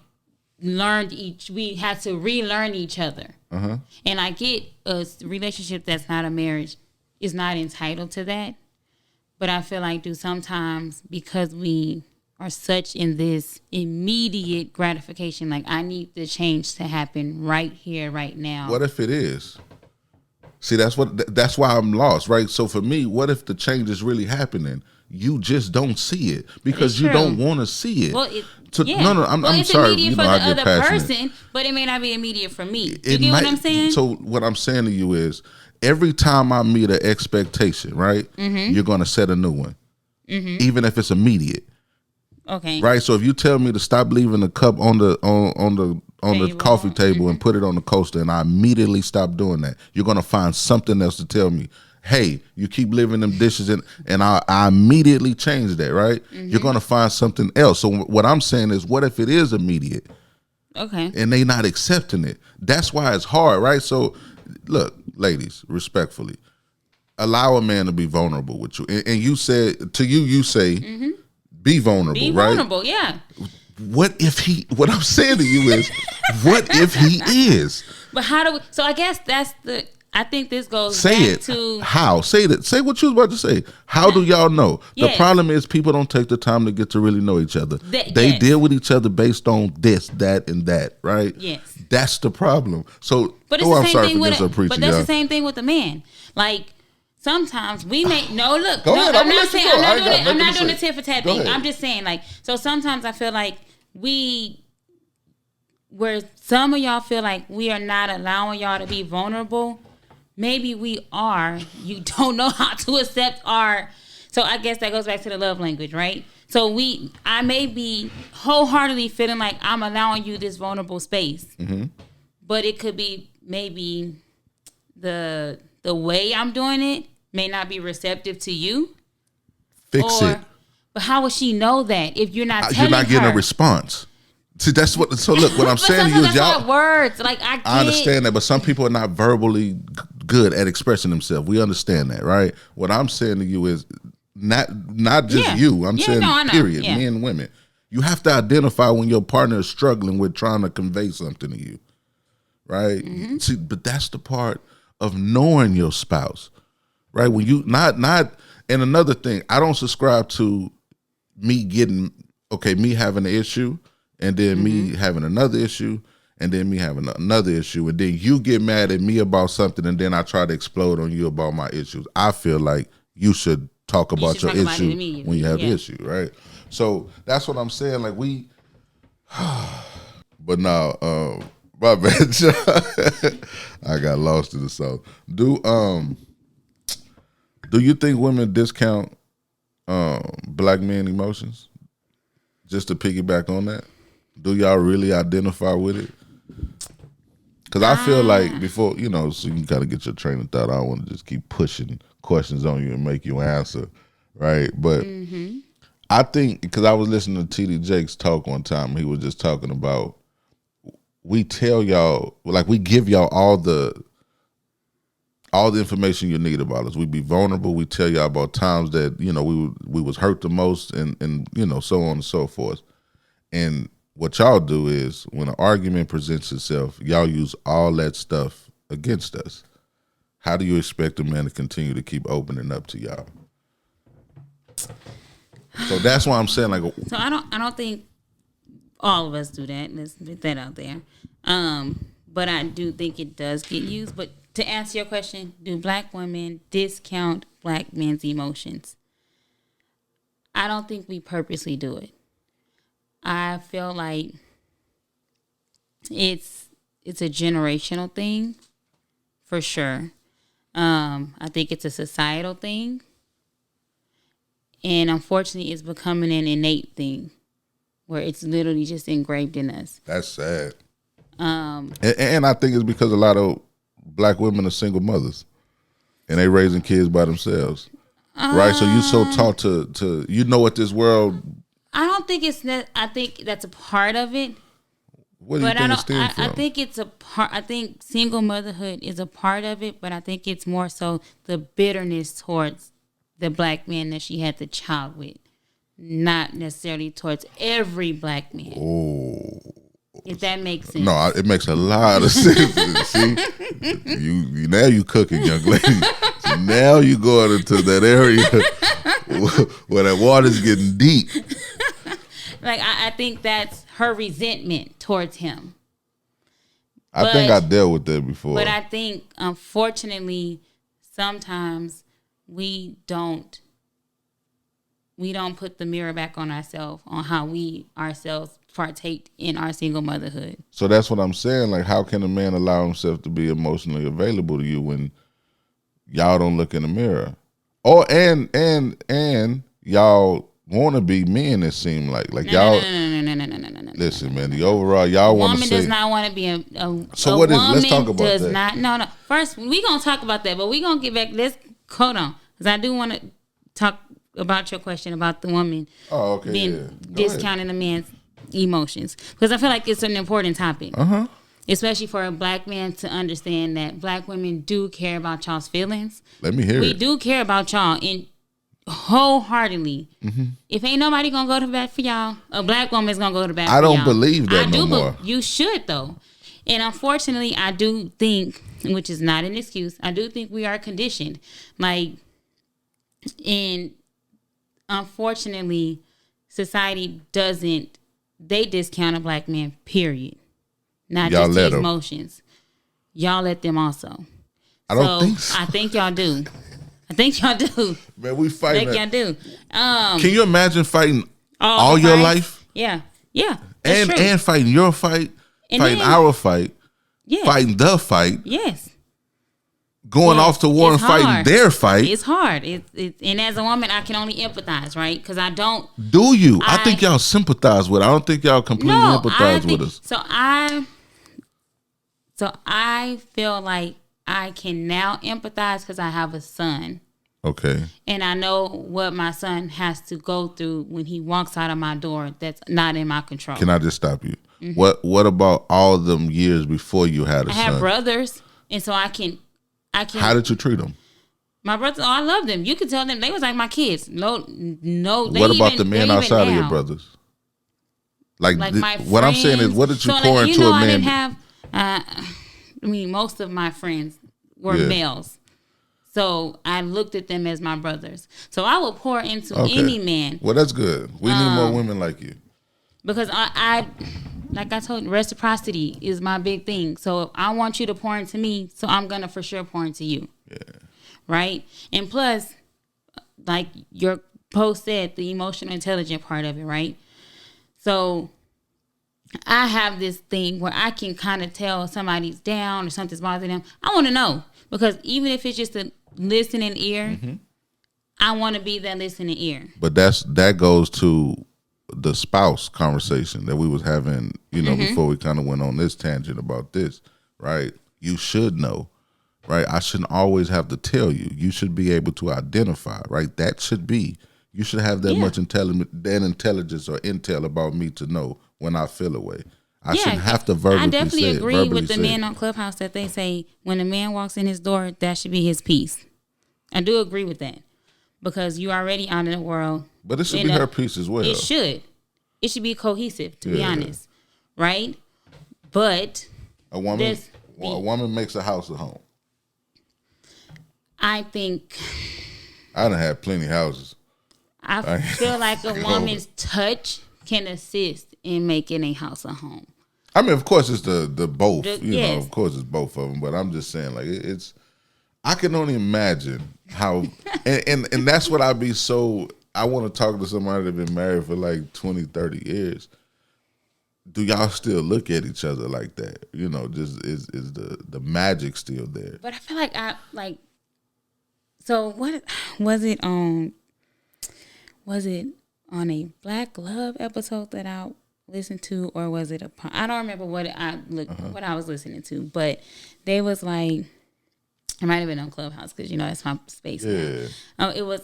had to relearn each other. Uh-huh. And I get a relationship that's not a marriage is not entitled to that. But I feel like, sometimes, because we are such in this immediate gratification, like, I need the change to happen right here, right now. What if it is? See, that's why I'm lost, right? So for me, what if the change is really happening? You just don't see it because you don't want to see it. Well, No, I'm sorry. It's immediate for the other person, but it may not be immediate for me. You get what I'm saying? So what I'm saying to you is, every time I meet an expectation, right, you're going to set a new one, even if it's immediate. Okay. Right. So if you tell me to stop leaving the cup on the coffee table and put it on the coaster, and I immediately stop doing that, you're going to find something else to tell me. Hey, you keep leaving them dishes in, and I immediately change that, right? You're going to find something else. So what I'm saying is, what if it is immediate? Okay. And they not accepting it? That's why it's hard, right? So look, ladies, respectfully, allow a man to be vulnerable with you. And you say, be vulnerable, right? Be vulnerable, yeah. What I'm saying to you is, what if he is? But how do we, so I guess I think this goes to how. Say what you was about to say. How do y'all know? The problem is, people don't take the time to get to really know each other. They deal with each other based on this, that, and that, right? Yes. That's the problem. So, but it's the same thing with the same thing with the man. Like, sometimes we may I'm not doing the tit for tat thing. I'm just saying, like, so sometimes I feel like where some of y'all feel like we are not allowing y'all to be vulnerable, maybe we are. You don't know how to accept so I guess that goes back to the love language, right? So I may be wholeheartedly feeling like I'm allowing you this vulnerable space, but it could be maybe the way I'm doing it may not be receptive to you. Fix it. But how would she know that if you're not telling her? You're not getting a response. See, that's what. So look, what I'm saying to you is, y'all. Words, like, I understand that, but some people are not verbally good at expressing themselves. We understand that, right? What I'm saying to you is not just you. I'm saying period, men and women. You have to identify when your partner is struggling with trying to convey something to you, right? See, but that's the part of knowing your spouse, right? When you not. And another thing, I don't subscribe to me having an issue, and then me having another issue, and then me having another issue, and then you get mad at me about something, and then I try to explode on you about my issues. I feel like you should talk about your issue when you have the issue, right? So that's what I'm saying. Like, but now, my bad. I got lost in the sauce. Do you think women discount black men emotions? Just to piggyback on that, do y'all really identify with it? Because I feel like before, so you got to get your train of thought. I don't want to just keep pushing questions on you and make you answer, right? But I think, because I was listening to TD Jakes talk one time, he was just talking about, we tell y'all, like we give y'all all the information you need about us. We be vulnerable. We tell y'all about times that, we was hurt the most and so on and so forth. And what y'all do is when an argument presents itself, y'all use all that stuff against us. How do you expect a man to continue to keep opening up to y'all? So that's why I'm saying, like, so I don't think all of us do that. Let's put that out there. But I do think it does get used. But to answer your question, do black women discount black men's emotions? I don't think we purposely do it. I feel like it's a generational thing, for sure. I think it's a societal thing. And unfortunately, it's becoming an innate thing where it's literally just engraved in us. That's sad. And I think it's because a lot of black women are single mothers and they raising kids by themselves. Right? So you so taught to what this world. I don't think it's that. I think that's a part of it. What do you think it stems from? I think it's a part. I think single motherhood is a part of it, but I think it's more so the bitterness towards the black man that she had the child with, not necessarily towards every black man. Oh, if that makes sense. No, it makes a lot of sense. See, you now you cooking, young lady. So now you going into that area where that water's getting deep. Like I think that's her resentment towards him. I think I dealt with that before. But I think, unfortunately, sometimes we don't put the mirror back on ourselves, on how we ourselves partake in our single motherhood. So that's what I'm saying. Like, how can a man allow himself to be emotionally available to you when y'all don't look in the mirror? Or and y'all want to be men, it seem like y'all. No. Listen, man, the overall y'all want to say. Woman does not want to be a so what is? Let's talk about does that. Not. No. First, we gonna talk about that, but we gonna get back. Let's hold on, because I do want to talk about your question about the woman being discounting a man's emotions, because I feel like it's an important topic. Especially for a black man to understand that black women do care about y'all's feelings. Let me hear it. We do care about y'all in wholeheartedly. If ain't nobody gonna go to bat for y'all, a black woman's gonna go to bat for y'all. I don't believe that no more. You should though. And unfortunately, I do think, which is not an excuse, I do think we are conditioned. Like, and unfortunately, society doesn't, they discount a black man, period. Not y'all just his emotions. Y'all let them also. I don't think so. I think y'all do. Man, we fighting. I think y'all do. Can you imagine fighting all your life? Yeah. And fighting your fight, and fighting our fight, fighting the fight. Yes. Going off to war and fighting their fight. It's hard. And as a woman, I can only empathize, right? Because I don't. Do you? I think y'all sympathize with it. I don't think y'all completely empathize with us. So I feel like I can now empathize because I have a son. Okay. And I know what my son has to go through when he walks out of my door that's not in my control. Can I just stop you? What about all them years before you had a son? I have brothers, and so I can. How did you treat them? My brothers, I loved them. You could tell them they was like my kids. No. What about the men outside of your brothers? Like my friends. What I'm saying is, what did you pour into a man? I didn't have. Most of my friends were males, so I looked at them as my brothers. So I would pour into any man. Well, that's good. We need more women like you. Because I like I told you, reciprocity is my big thing. So I want you to pour into me, so I'm gonna for sure pour into you. Yeah. Right? And plus, like your post said, the emotional intelligent part of it, right? So I have this thing where I can kind of tell somebody's down or something's bothering them. I want to know, because even if it's just a listening ear, I want to be that listening ear. But that goes to the spouse conversation that we was having, before we kind of went on this tangent about this, right? You should know, right? I shouldn't always have to tell you. You should be able to identify, right? You should have that much intelligence or intel about me to know when I feel away. I shouldn't have to verbally say it. I definitely agree with the men on Clubhouse that they say when a man walks in his door, that should be his piece. I do agree with that because you already out in the world. But it should be her piece as well. It should. It should be cohesive, to be honest, right? But a woman makes a house a home. I think I done had plenty of houses. I feel like a woman's touch can assist in making a house a home. I mean, of course, it's the both. Of course, it's both of them. But I'm just saying, like, it's. I can only imagine how, and that's what I'd be so. I want to talk to somebody that's been married for like 20, 30 years. Do y'all still look at each other like that? Just is the magic still there? But I feel like So what was it on? Was it on a Black Love episode that I listened to, or was it I don't remember what I was listening to, but they was like, it might have been on Clubhouse because that's my space. Yeah. Now. It was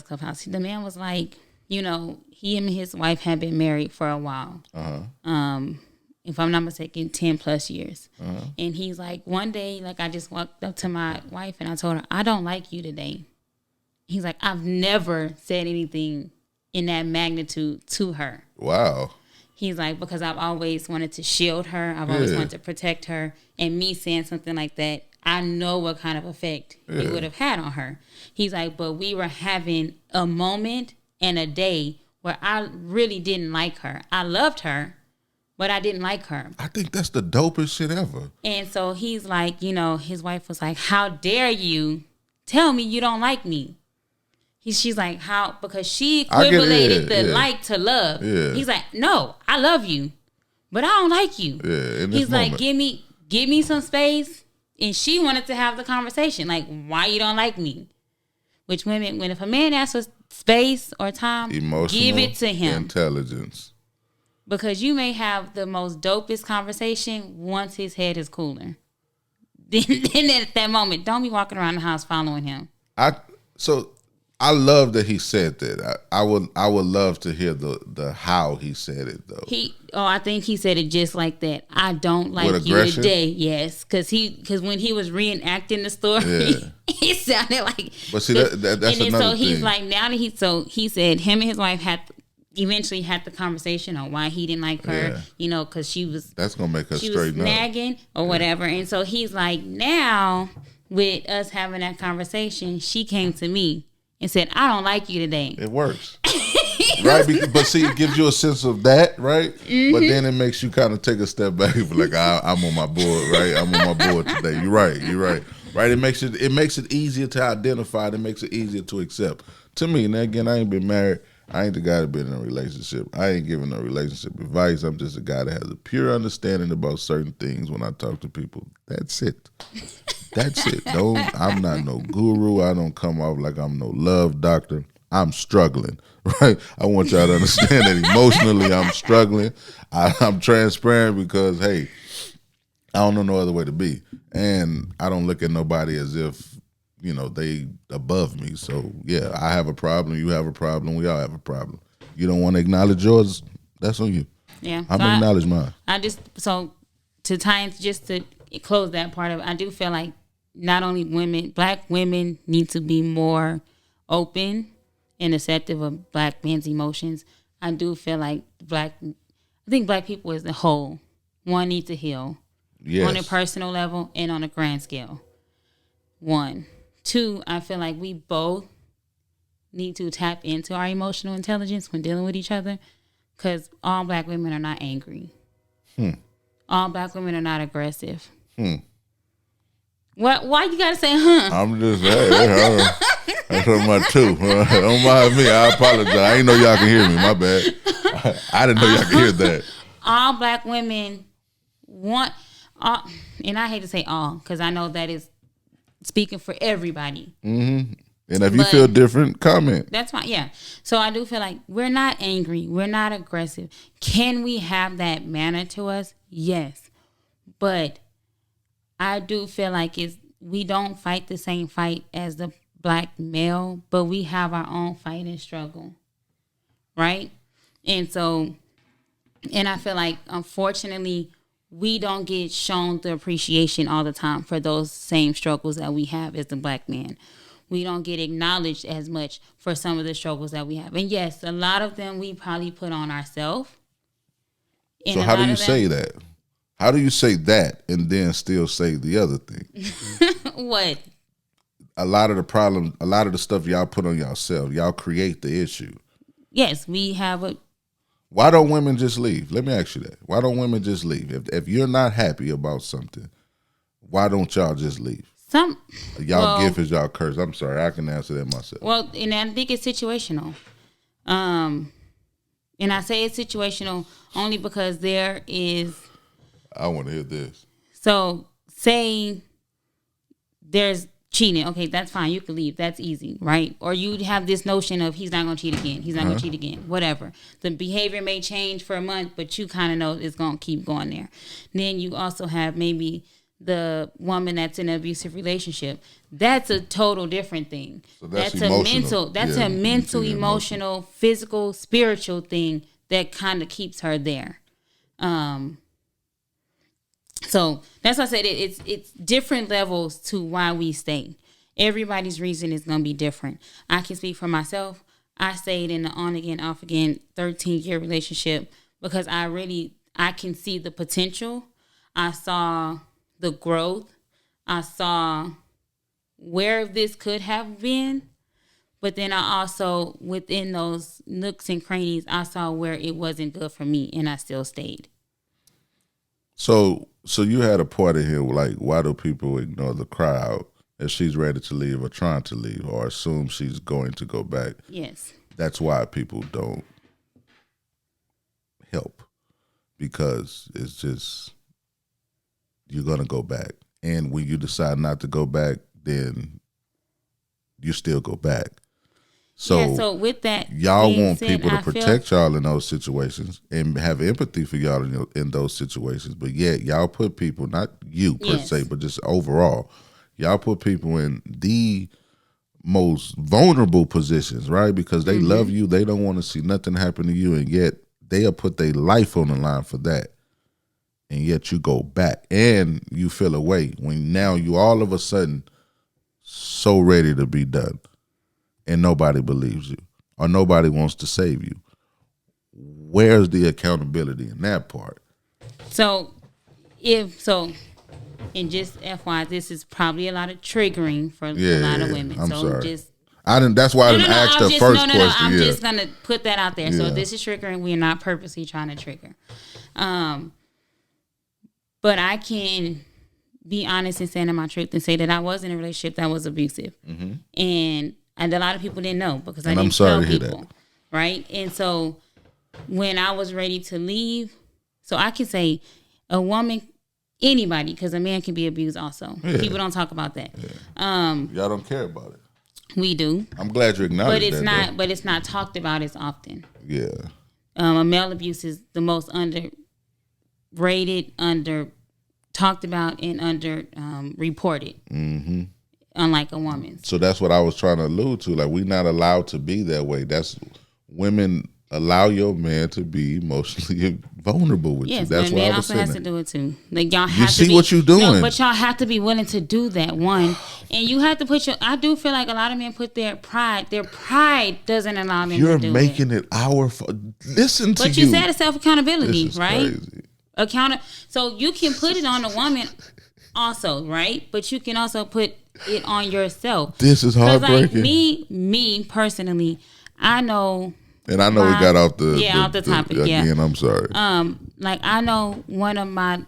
Clubhouse. The man was like, he and his wife had been married for a while. If I'm not mistaken, 10 plus years. And he's like, one day, like I just walked up to my wife and I told her, I don't like you today. He's like, I've never said anything in that magnitude to her. Wow. He's like, because I've always wanted to shield her. I've always wanted to protect her. And me saying something like that, I know what kind of effect it would have had on her. He's like, but we were having a moment and a day where I really didn't like her. I loved her, but I didn't like her. I think that's the dopest shit ever. And so he's like, his wife was like, how dare you tell me you don't like me? She's like, how? Because she equivalated the like to love. Yeah. He's like, no, I love you, but I don't like you. Yeah, he's like, give me some space. And she wanted to have the conversation, like, why you don't like me? Which if a man asks for space or time, give it to him. Intelligence. Because you may have the most dopest conversation once his head is cooler. Then at that moment, don't be walking around the house following him. I love that he said that. I would love to hear the how he said it though. I think he said it just like that. I don't like you today. Yes, because when he was reenacting the story, he sounded like. But see, that's another thing. So he's like, now that he said him and his wife eventually had the conversation on why he didn't like her. Because she was. That's gonna make her straighten up. She was nagging or whatever, and so he's like, now with us having that conversation, she came to me and said, I don't like you today. It works. Right? But see, it gives you a sense of that, right? Mm-hmm. But then it makes you kind of take a step back and be like, I'm on my board, right? I'm on my board today. You're right. Right? It makes it easier to identify. It makes it easier to accept. To me, now again, I ain't been married. I ain't the guy that been in a relationship. I ain't giving no relationship advice. I'm just a guy that has a pure understanding about certain things when I talk to people. That's it. That's it. No, I'm not no guru. I don't come off like I'm no love doctor. I'm struggling, right? I want y'all to understand that emotionally I'm struggling. I'm transparent because, hey, I don't know no other way to be. And I don't look at nobody as if, they above me. So, yeah, I have a problem. You have a problem. We all have a problem. You don't want to acknowledge yours, that's on you. Yeah. I'm going to acknowledge mine. To close that part of it, I do feel like not only Black women need to be more open and acceptive of Black men's emotions. I do feel like I think Black people as a whole, one, need to heal. Yes. On a personal level and on a grand scale. 1. 2, I feel like we both need to tap into our emotional intelligence when dealing with each other, because all Black women are not angry. All Black women are not aggressive. What? Why you gotta say, huh? I'm just saying. That's my too. Don't mind me. I apologize. I didn't know y'all can hear me. My bad. I didn't know y'all could hear that. All Black women want, and I hate to say all, because I know that is speaking for everybody. Mm-hmm. And if you feel different, comment. That's fine. Yeah. So I do feel like we're not angry. We're not aggressive. Can we have that manner to us? Yes. But I do feel like we don't fight the same fight as the black male, but we have our own fight and struggle. Right? And so, and I feel like, unfortunately, we don't get shown the appreciation all the time for those same struggles that we have as the black man. We don't get acknowledged as much for some of the struggles that we have. And yes, a lot of them we probably put on ourselves. So how do you say that? How do you say that and then still say the other thing? What? A lot of the problems, a lot of the stuff y'all put on yourself, y'all create the issue. Yes, we have a... Why don't women just leave? Let me ask you that. Why don't women just leave? If you're not happy about something, why don't y'all just leave? Y'all gift is y'all curse. I'm sorry, I can answer that myself. Well, and I think it's situational. And I say it's situational only because there is... I want to hear this. So, say there's cheating. Okay, that's fine. You can leave. That's easy, right? Or you have this notion of he's not going to cheat again. He's not going to cheat again. Whatever. The behavior may change for a month, but you kind of know it's going to keep going there. Then you also have maybe the woman that's in an abusive relationship. That's a total different thing. So that's emotional. A mental, emotional, physical, spiritual thing that kind of keeps her there. So that's why I said it's different levels to why we stay. Everybody's reason is going to be different. I can speak for myself. I stayed in the on again, off again 13-year relationship because I can see the potential. I saw the growth. I saw where this could have been. But then I also, within those nooks and crannies, I saw where it wasn't good for me, and I still stayed. So you had a part in here like, why do people ignore the crowd if she's ready to leave or trying to leave or assume she's going to go back? Yes. That's why people don't help, because it's just, you're going to go back. And when you decide not to go back, then you still go back. So with that, y'all want people to protect y'all in those situations and have empathy for y'all in those situations. But yet y'all put people, not you per se, but just overall, y'all put people in the most vulnerable positions, right? Because they love you. They don't want to see nothing happen to you. And yet they'll put their life on the line for that. And yet you go back and you feel away when now you all of a sudden so ready to be done. And nobody believes you or nobody wants to save you. Where's the accountability in that part? And just FYI, this is probably a lot of triggering for a lot of women. I'm sorry. That's why I didn't ask the first question. I'm just gonna put that out there. So if this is triggering, we're not purposely trying to trigger. But I can be honest and stand in my truth and say that I was in a relationship that was abusive, and a lot of people didn't know because I didn't tell people, right? And so when I was ready to leave, so I can say a woman, anybody, because a man can be abused also. Yeah. People don't talk about that. Yeah. Y'all don't care about it. We do. I'm glad you acknowledge that. But it's not talked about as often. Yeah. A male abuse is the most underrated, talked about, and under reported. Mm-hmm. Unlike a woman. So that's what I was trying to allude to. Like, we're not allowed to be that way. That's women allow your man to be emotionally vulnerable with you. That's what I was saying. Man also has to do it too. Like, y'all have to see what you're doing. No, but y'all have to be willing to do that, one. And you have to put I do feel like a lot of men put their pride doesn't allow them to do it. You're making it listen to you. But you said it's self-accountability, right? Crazy. So you can put it on a woman also, right? But you can also put it on yourself. This is heartbreaking. Like me personally, I know. And I know we got off the topic. Again, I'm sorry. Like, I know one of my,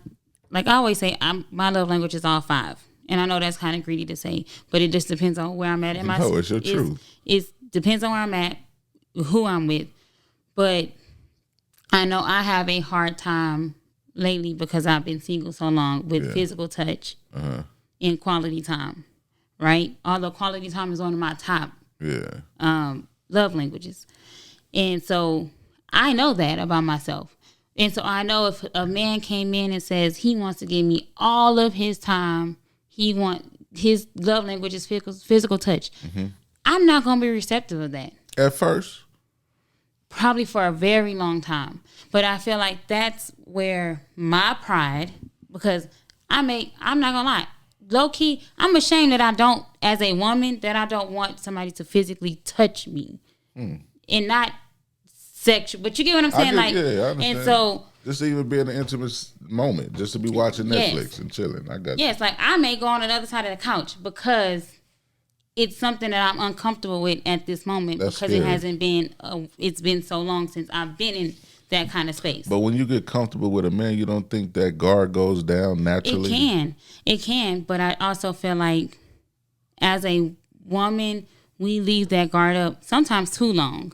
like I always say, my love language is all 5, and I know that's kind of greedy to say, but it just depends on where I'm at in my. No, it's your truth. It depends on where I'm at, who I'm with, but I know I have a hard time lately because I've been single so long with physical touch and quality time. right? Although quality time is one of my top love languages. And so I know that about myself. And so I know if a man came in and says he wants to give me all of his time, his love language is physical touch. Mm-hmm. I'm not going to be receptive of that. At first? Probably for a very long time. But I feel like that's where my pride, because I'm not going to lie, low key, I'm ashamed that I don't, as a woman, that I don't want somebody to physically touch me. And not sexual, but you get what I'm saying? I understand. And so just to even be in an intimate moment, just to be watching Netflix and chilling. I got yes, like I may go on the other side of the couch because it's something that I'm uncomfortable with at this moment. That's because scary. It hasn't been. It's been so long since I've been in that kind of space. But when you get comfortable with a man, you don't think that guard goes down naturally? It can. But I also feel like as a woman, we leave that guard up sometimes too long.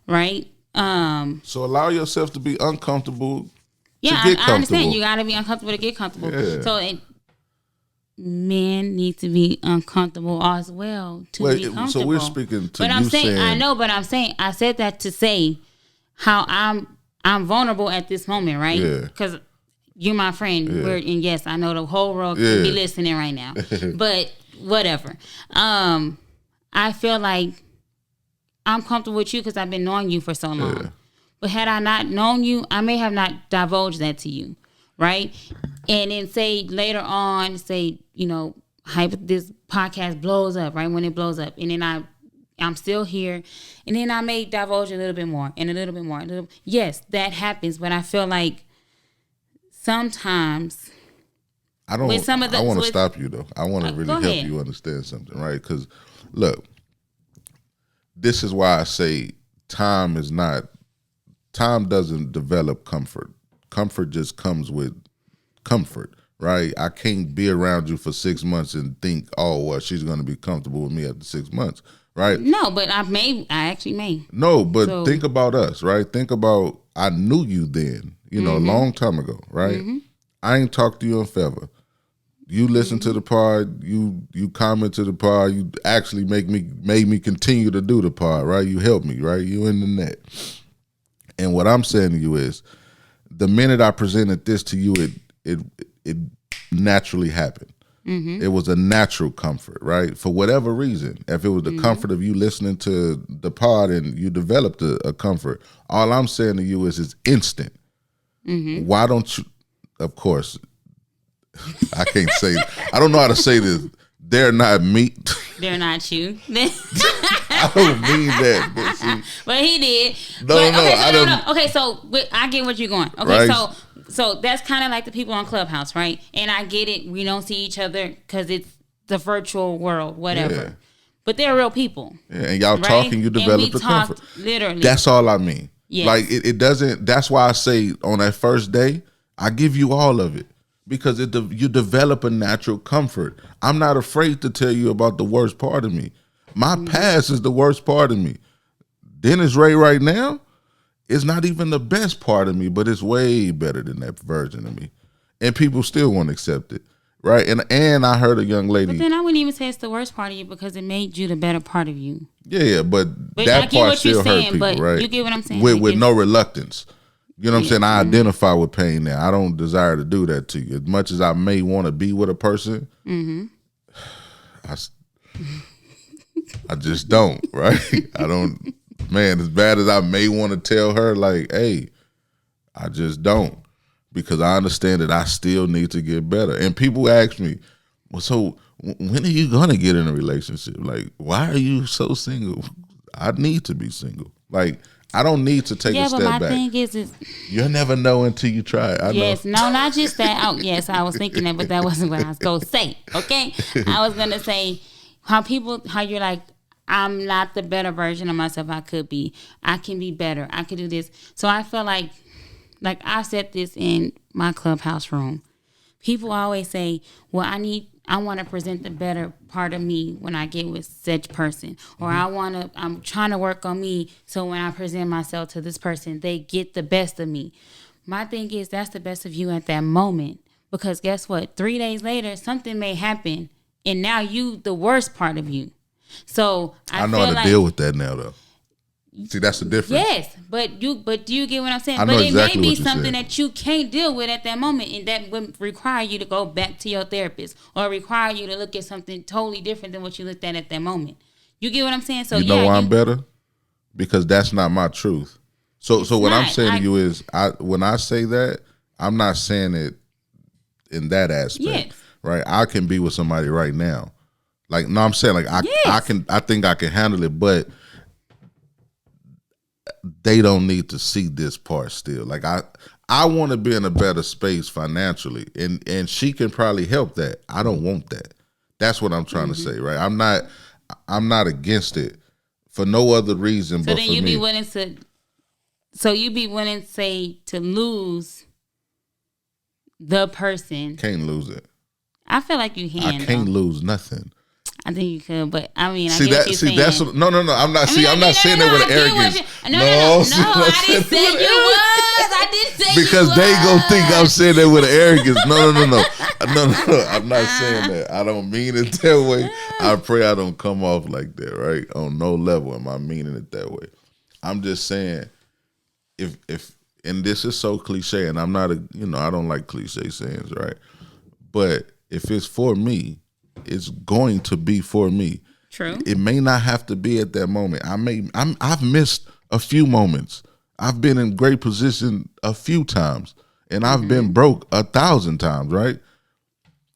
Right? So allow yourself to be uncomfortable to get comfortable. I understand. You got to be uncomfortable to get comfortable. Yeah. So men need to be uncomfortable as well to be comfortable. So we're speaking to but I'm saying, I know, but I'm saying, I said that to say how I'm vulnerable at this moment, right? Yeah. Because you're my friend. Yeah. And yes, I know the whole world can be listening right now. But whatever. I feel like I'm comfortable with you because I've been knowing you for so long. Yeah. But had I not known you, I may have not divulged that to you, right? And then say later on, this podcast blows up, right? When it blows up. And then I'm still here. And then I may divulge a little bit more and a little bit more. Yes, that happens. But I feel like sometimes I want to stop you, though. I want to really help you understand something, right? Because, look, this is why I say time doesn't develop comfort. Comfort just comes with comfort, right? I can't be around you for 6 months and think, oh, well, she's going to be comfortable with me after 6 months, right? No, but I actually may. No, but think about us, right? Think about, I knew you then, a long time ago, right? Mm-hmm. I ain't talked to you in forever. You listen to the pod, you comment to the pod, you actually made me continue to do the pod, right? You helped me, right? You in the net. And what I'm saying to you is, the minute I presented this to you, it naturally happened. Mm-hmm. It was a natural comfort, right? For whatever reason. If it was the comfort of you listening to the pod and you developed a comfort, all I'm saying to you is it's instant. Mm-hmm. Why don't you, of course, I can't say, I don't know how to say this. They're not me. They're not you. I don't mean that. But he did. Okay, so I get what you're going. Okay, right? So that's kind of like the people on Clubhouse, right? And I get it. We don't see each other because it's the virtual world, whatever. Yeah. But they're real people. Yeah, and y'all talking, you develop the comfort. Literally. That's all I mean. Yes. Like it doesn't. That's why I say on that first day, I give you all of it. Because you develop a natural comfort. I'm not afraid to tell you about the worst part of me. My past is the worst part of me. Dennis Ray right now is not even the best part of me, but it's way better than that version of me. And people still won't accept it, right? And I heard a young lady. But then I wouldn't even say it's the worst part of you because it made you the better part of you. Yeah, but that part still hurt people, but right? You get what I'm saying? With no reluctance. You know what I'm saying? I identify with pain now. I don't desire to do that to you. As much as I may want to be with a person, I just don't, right? I don't, man, as bad as I may want to tell her, like, hey, I just don't. Because I understand that I still need to get better. And people ask me, well, so when are you going to get in a relationship? Like, why are you so single? I need to be single. Like, I don't need to take a step back. Yeah, but my thing is you'll never know until you try it. Yes, no, not just that. Oh, yes, I was thinking that, but that wasn't what I was going to say, okay? I was going to say how you're like, I'm not the better version of myself I could be. I can be better. I could do this. So I feel like I said this in my Clubhouse room. People always say, well, I want to present the better part of me when I get with such person. Or I'm trying to work on me so when I present myself to this person, they get the best of me. My thing is that's the best of you at that moment. Because guess what? 3 days later, something may happen and now you the worst part of you. So I know how to deal with that now, though. See, that's the difference. Yes, but do you get what I'm saying? I know but exactly it may be what something that you can't deal with at that moment, and that would require you to go back to your therapist or require you to look at something totally different than what you looked at that moment. You get what I'm saying? So you know why I'm better? Because that's not my truth. So what I'm saying to you is, when I say that, I'm not saying it in that aspect. Yes. Right? I can be with somebody right now. Like, no, I'm saying like I think I can handle it, but they don't need to see this part still. Like I want to be in a better space financially, and she can probably help that. I don't want that. That's what I'm trying to say, right? I'm not against it for no other reason but for me. So then you be willing to say to lose the person. Can't lose it. I feel like you can. I can't lose nothing. I think you could, but I mean, I get what you're saying. That's what, no. I'm not. I'm not saying that with arrogance. No. I didn't say you was. I didn't say because they gonna think I'm saying that with arrogance. No. I'm not saying that. I don't mean it that way. I pray I don't come off like that. Right? On no level am I meaning it that way. I'm just saying, if and this is so cliche, and I'm not I don't like cliche sayings, right? But if it's for me, it's going to be for me. True. It may not have to be at that moment. I've missed a few moments. I've been in great position a few times, and I've been broke 1,000 times, right?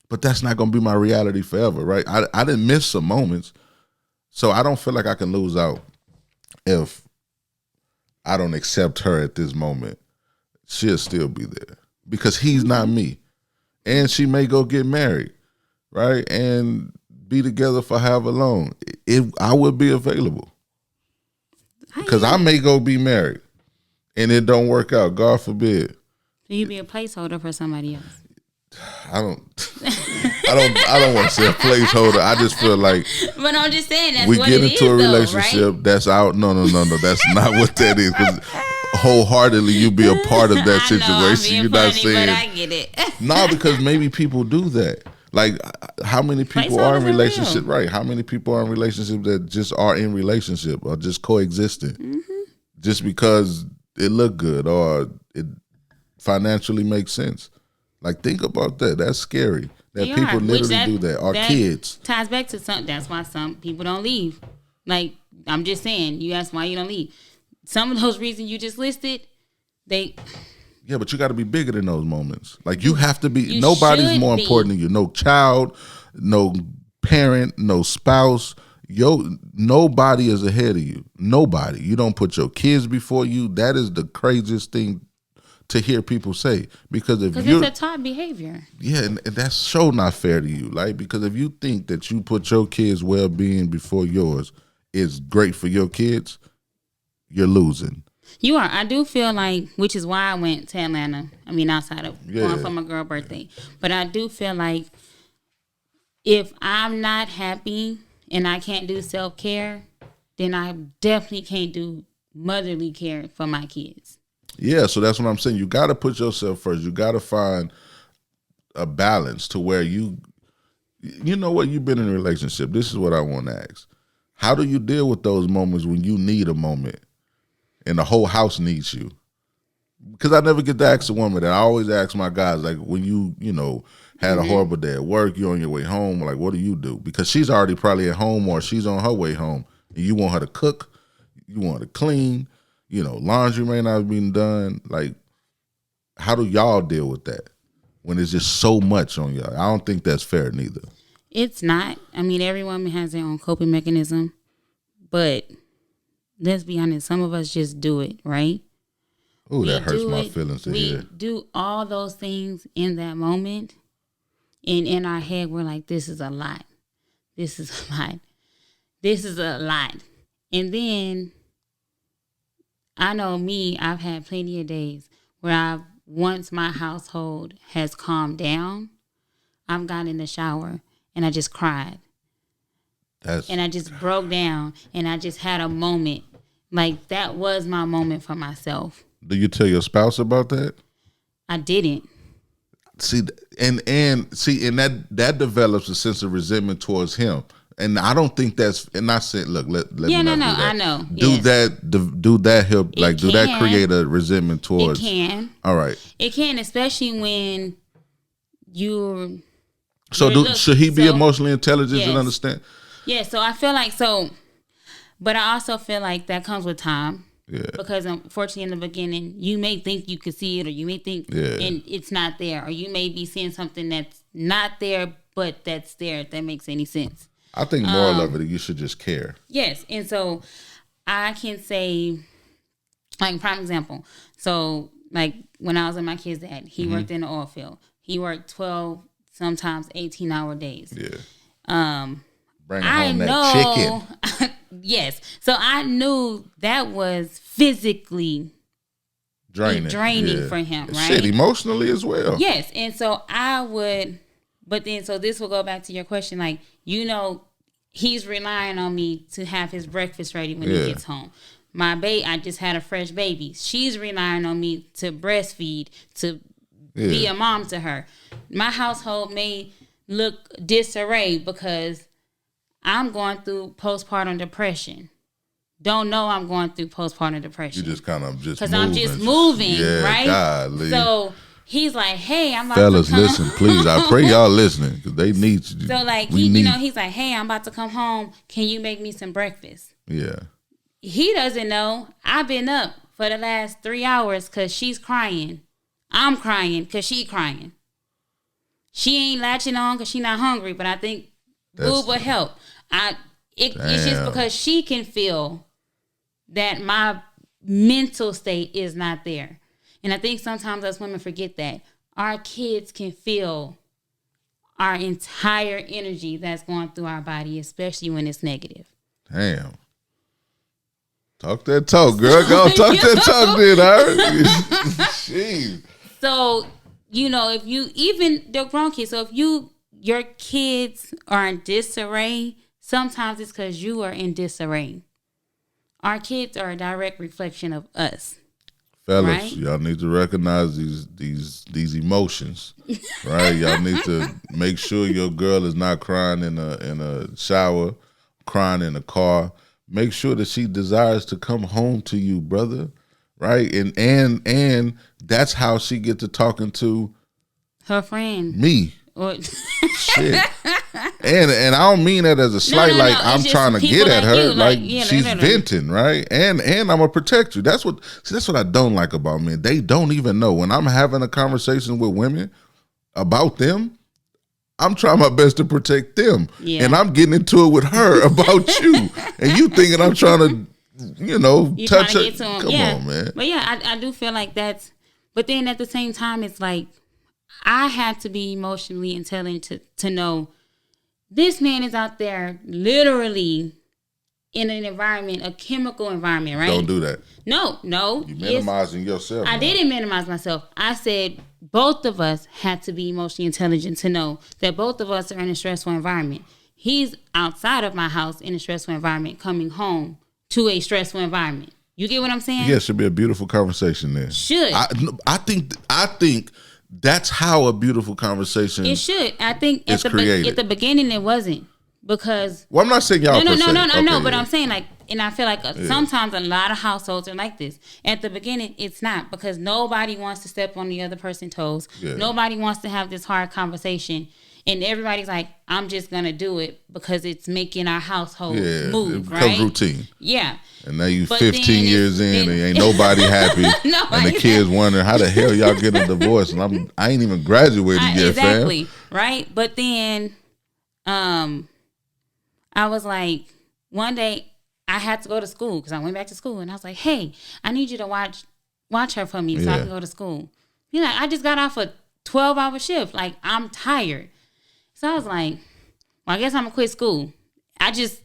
But that's not going to be my reality forever, right? I didn't miss some moments, so I don't feel like I can lose out if I don't accept her at this moment. She'll still be there because he's not me, and she may go get married. Right, and be together for however long. I would be available because I may go be married, and it don't work out. God forbid. So you be a placeholder for somebody else. I don't want to say a placeholder. I just feel like. But I'm just saying that's we what get it into is, a relationship though, right? that's out. No. That's not what that is. Because wholeheartedly you be a part of that situation. You're not saying. But I get it. No, because maybe people do that. Like, how many people are in relationship? Right? How many people are in relationship that just are in relationship or just coexisting, just because it look good or it financially makes sense? Like, think about that. That's scary. That people literally do that. Our kids ties back to something. That's why some people don't leave. Like, I'm just saying. You ask why you don't leave. Some of those reasons you just listed, they. Yeah, but you got to be bigger than those moments. Like, you have to be. Nobody's more important than you. No child, no parent, no spouse. Nobody is ahead of you. Nobody. You don't put your kids before you. That is the craziest thing to hear people say. Because it's a taught behavior. Yeah, and that's so not fair to you. Like, because if you think that you put your kids' well-being before yours is great for your kids, you're losing. You are. I do feel like, which is why I went to Atlanta. I mean, outside of going for my girl's birthday. But I do feel like if I'm not happy and I can't do self-care, then I definitely can't do motherly care for my kids. Yeah, so that's what I'm saying. You got to put yourself first. You got to find a balance to where you know what, you've been in a relationship. This is what I want to ask. How do you deal with those moments when you need a moment and the whole house needs you? Because I never get to ask a woman that. I always ask my guys, like, when you had a horrible day at work, you're on your way home, like, what do you do? Because she's already probably at home or she's on her way home. And you want her to cook, you want her to clean, laundry may not have been done. Like, how do y'all deal with that when it's just so much on y'all? I don't think that's fair neither. It's not. I mean, every woman has their own coping mechanism. But let's be honest, some of us just do it, right? Ooh, that hurts my feelings to hear. We do all those things in that moment. And in our head, we're like, this is a lot. This is a lot. This is a lot. And then, I know me, I've had plenty of days where once my household has calmed down, I've gotten in the shower and I just cried. And I just broke down and I just had a moment. Like, that was my moment for myself. Do you tell your spouse about that? I didn't. see, and that develops a sense of resentment towards him. And I don't think that's, and I said, look, let me not do that. I know. Do that help, like, do that create a resentment towards? It can. All right. It can, especially when you're. So should he be emotionally intelligent and understand? Yeah, so I feel like but I also feel like that comes with time. Yeah. Because unfortunately in the beginning, you may think you could see it, or you may think and it's not there, or you may be seeing something that's not there, but that's there, if that makes any sense. I think moral of it, you should just care. Yes. And so I can say, like, prime example. So, like, when I was with my kid's dad, he worked in the oil field. He worked 12, sometimes 18-hour days. Yeah. Bring home that chicken. Yes. So I knew that was physically draining for him, right? Shit, emotionally as well. Yes. And so but then, so this will go back to your question, like, he's relying on me to have his breakfast ready when he gets home. I just had a fresh baby. She's relying on me to breastfeed, to be a mom to her. My household may look disarray because I'm going through postpartum depression. Don't know I'm going through postpartum depression. You just kind of because I'm just moving, right? Golly. So he's like, "Hey, I'm about fellas, to come." Listen, please. I pray y'all listening because they need you. So like he's like, "Hey, I'm about to come home. Can you make me some breakfast?" Yeah. He doesn't know I've been up for the last 3 hours because she's crying. I'm crying because she's crying. She ain't latching on because she's not hungry, but I think food will help. It's just because she can feel that my mental state is not there. And I think sometimes us women forget that. Our kids can feel our entire energy that's going through our body, especially when it's negative. Damn. Talk that talk, girl. Go talk that talk, then. Jeez. So, if you, even the grown kids, so if your kids are in disarray, sometimes it's because you are in disarray. Our kids are a direct reflection of us. Fellas, right? Y'all need to recognize these emotions, right? Y'all need to make sure your girl is not crying in a shower, crying in a car. Make sure that she desires to come home to you, brother, right? And that's how she get to talking to her friend, me. Shit. And I don't mean that as a slight, no, I'm trying to get at her. She's venting, right? And I'm gonna protect you. That's what I don't like about men. They don't even know. When I'm having a conversation with women about them, I'm trying my best to protect them. Yeah. And I'm getting into it with her about you. And you thinking I'm trying to, touch her. Come on, man. But yeah, I do feel like that's, but then at the same time, it's like, I have to be emotionally intelligent to know this man is out there literally in an environment, a chemical environment, right? Don't do that. No. You're minimizing yourself. I didn't minimize myself. I said both of us had to be emotionally intelligent to know that both of us are in a stressful environment. He's outside of my house in a stressful environment, coming home to a stressful environment. You get what I'm saying? Yeah, it should be a beautiful conversation there. Should. I think that's how a beautiful conversation. It should. I think at the beginning it wasn't, because. Well, I'm not saying y'all. No. I know, but I'm saying and I feel like sometimes a lot of households are like this. At the beginning, it's not, because nobody wants to step on the other person's toes. Yeah. Nobody wants to have this hard conversation, and everybody's like, "I'm just gonna do it because it's making our household move." It becomes routine. Yeah. And now you 15 years in and ain't nobody happy. And the kids wondering how the hell y'all getting a divorce, and I ain't even graduated yet, exactly, fam. Right? But then I was like, one day I had to go to school because I went back to school, and I was like, "Hey, I need you to watch her for me so I can go to school." He's like, "I just got off a 12-hour shift. Like, I'm tired." So I was like, "Well, I guess I'm gonna quit school." I just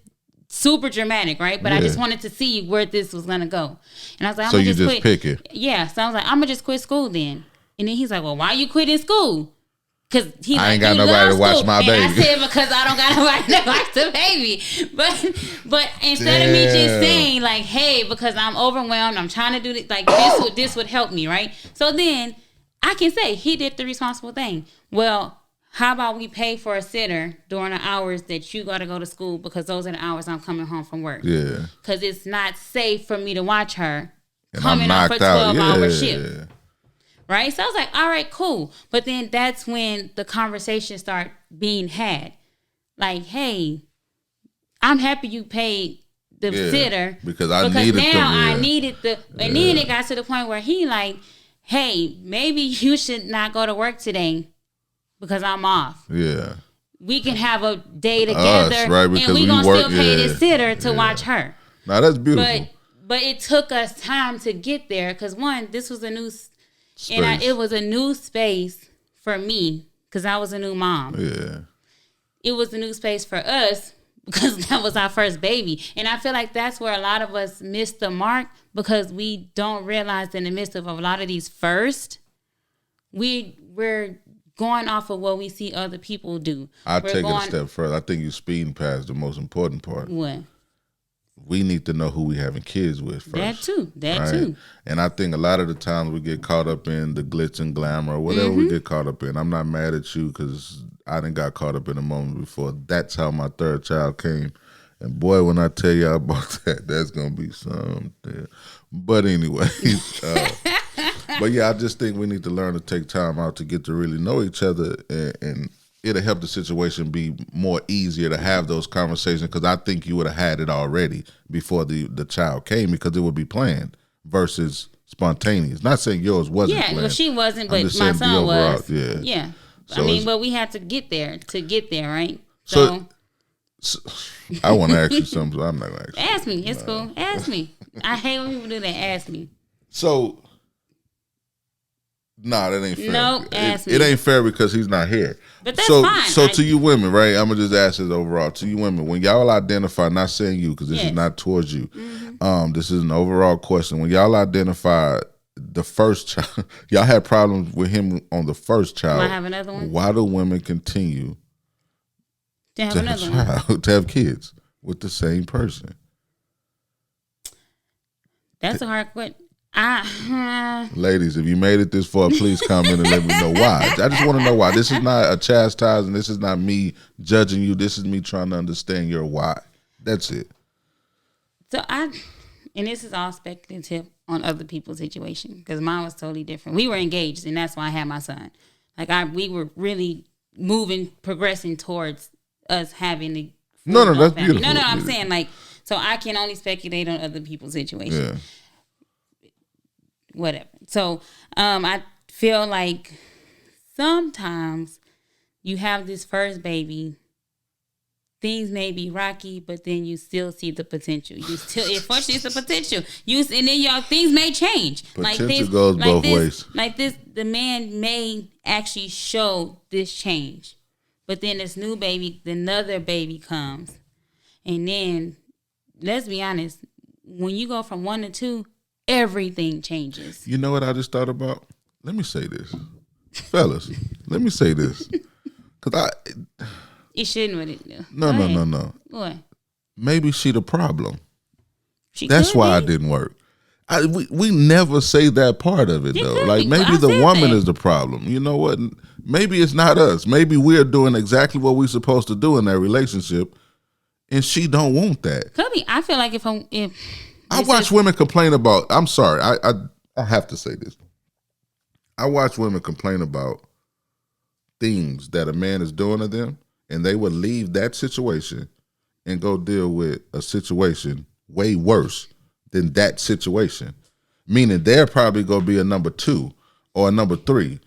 super dramatic, right? But I just wanted to see where this was gonna go, and I was like, "I'm so gonna you just quit." Pick it. Yeah. So I was like, "I'm gonna just quit school then." And then he's like, "Well, why you quitting school?" Because I ain't got nobody to watch my baby. And I said, because I don't got nobody to watch the baby. But instead of me just saying like, "Hey," because I'm overwhelmed, I'm trying to do this, like this would help me, right? So then I can say he did the responsible thing. Well, how about we pay for a sitter during the hours that you got to go to school because those are the hours I'm coming home from work. Yeah. Because it's not safe for me to watch her and coming off a 12-hour shift. Right? So I was like, all right, cool. But then that's when the conversation started being had. Like, hey, I'm happy you paid the sitter. Because I needed I needed the... And then it got to the point where he like, hey, maybe you should not go to work today because I'm off. Yeah. We can have a day together, right? And we're going to still pay the sitter to watch her. Now, that's beautiful. But it took us time to get there because, one, this was a new... Space. And it was a new space for me because I was a new mom. Yeah. It was a new space for us because that was our first baby. And I feel like that's where a lot of us missed the mark because we don't realize in the midst of a lot of these first, we're going off of what we see other people do. I'll take it a step further. I think you're speeding past the most important part. What? We need to know who we having kids with first. That too. And I think a lot of the times we get caught up in the glitz and glamour or whatever we get caught up in. I'm not mad at you because I done got caught up in a moment before. That's how my third child came. And boy, when I tell you about that, that's going to be something. But anyways, but yeah, I just think we need to learn to take time out to get to really know each other and it'll help the situation be more easier to have those conversations because I think you would have had it already before the child came because it would be planned versus spontaneous. Not saying yours wasn't planned. Well, she wasn't, but my son was. Yeah. So I mean, but we had to get there right? So I want to ask you something, so I'm not going to ask you. Ask me. It's cool. Ask me. I hate when people do that. Ask me. So, nah, that ain't fair. No, ask me. It ain't fair because he's not here. But that's fine. So to you women, right? I'm gonna just ask this overall. To you women, when y'all identify, not saying you because this is not towards you. This is an overall question. When y'all identify the first child, y'all had problems with him on the first child. Do I have another one? Why do women continue to have another one? To have kids with the same person? That's a hard question. Ladies, if you made it this far, please comment and let me know why. I just want to know why. This is not a chastising. This is not me judging you. This is me trying to understand your why. That's it. So and this is all speculative on other people's situation because mine was totally different. We were engaged, and that's why I had my son. Like we were really progressing towards us having a no, that's family. beautiful. No, I'm saying like so I can only speculate on other people's situation. Yeah. Whatever. So I feel like sometimes you have this first baby, things may be rocky, but then you still see the potential. Unfortunately, it's the potential. And then things may change. Potential goes both ways. Like this, the man may actually show this change, but then this new baby, another baby comes, and then let's be honest, when you go from 1 to 2. Everything changes. You know what I just thought about? Let me say this. Fellas, let me say this. Because it shouldn't what it do. No. What? Maybe she the problem. That's why it didn't work. We never say that part of it, though. Like, maybe the woman is the problem. You know what? Maybe it's not us. Maybe we're doing exactly what we're supposed to do in that relationship, and she don't want that. Could be. I feel like if I watch women complain about, I'm sorry, I have to say this. I watch women complain about things that a man is doing to them, and they would leave that situation and go deal with a situation way worse than that situation. Meaning they're probably going to be a number 2 or a number 3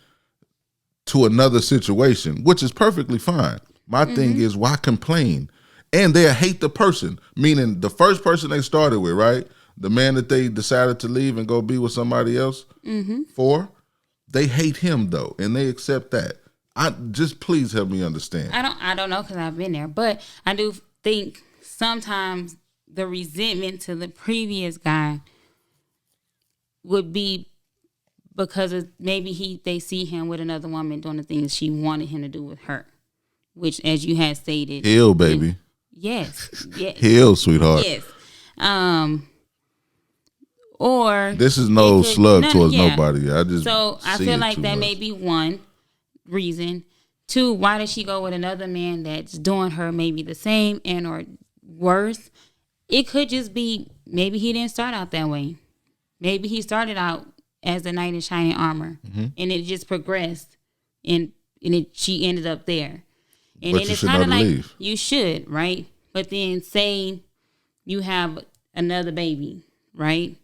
to another situation, which is perfectly fine. My thing is, why complain? And they'll hate the person, meaning the first person they started with, right? The man that they decided to leave and go be with somebody else for, they hate him though, and they accept that. Just please help me understand. I don't know because I've been there, but I do think sometimes the resentment to the previous guy would be because of maybe they see him with another woman doing the things she wanted him to do with her, which, as you had stated, heal, baby. Yes. Heal, sweetheart. Yes. Or this is no slug towards nobody. I feel like that may be one reason. 2, why did she go with another man that's doing her maybe the same and or worse? It could just be maybe he didn't start out that way. Maybe he started out as a knight in shining armor, and it just progressed, and she ended up there. And but then it's kind of like you should, right? But then say you have another baby, right?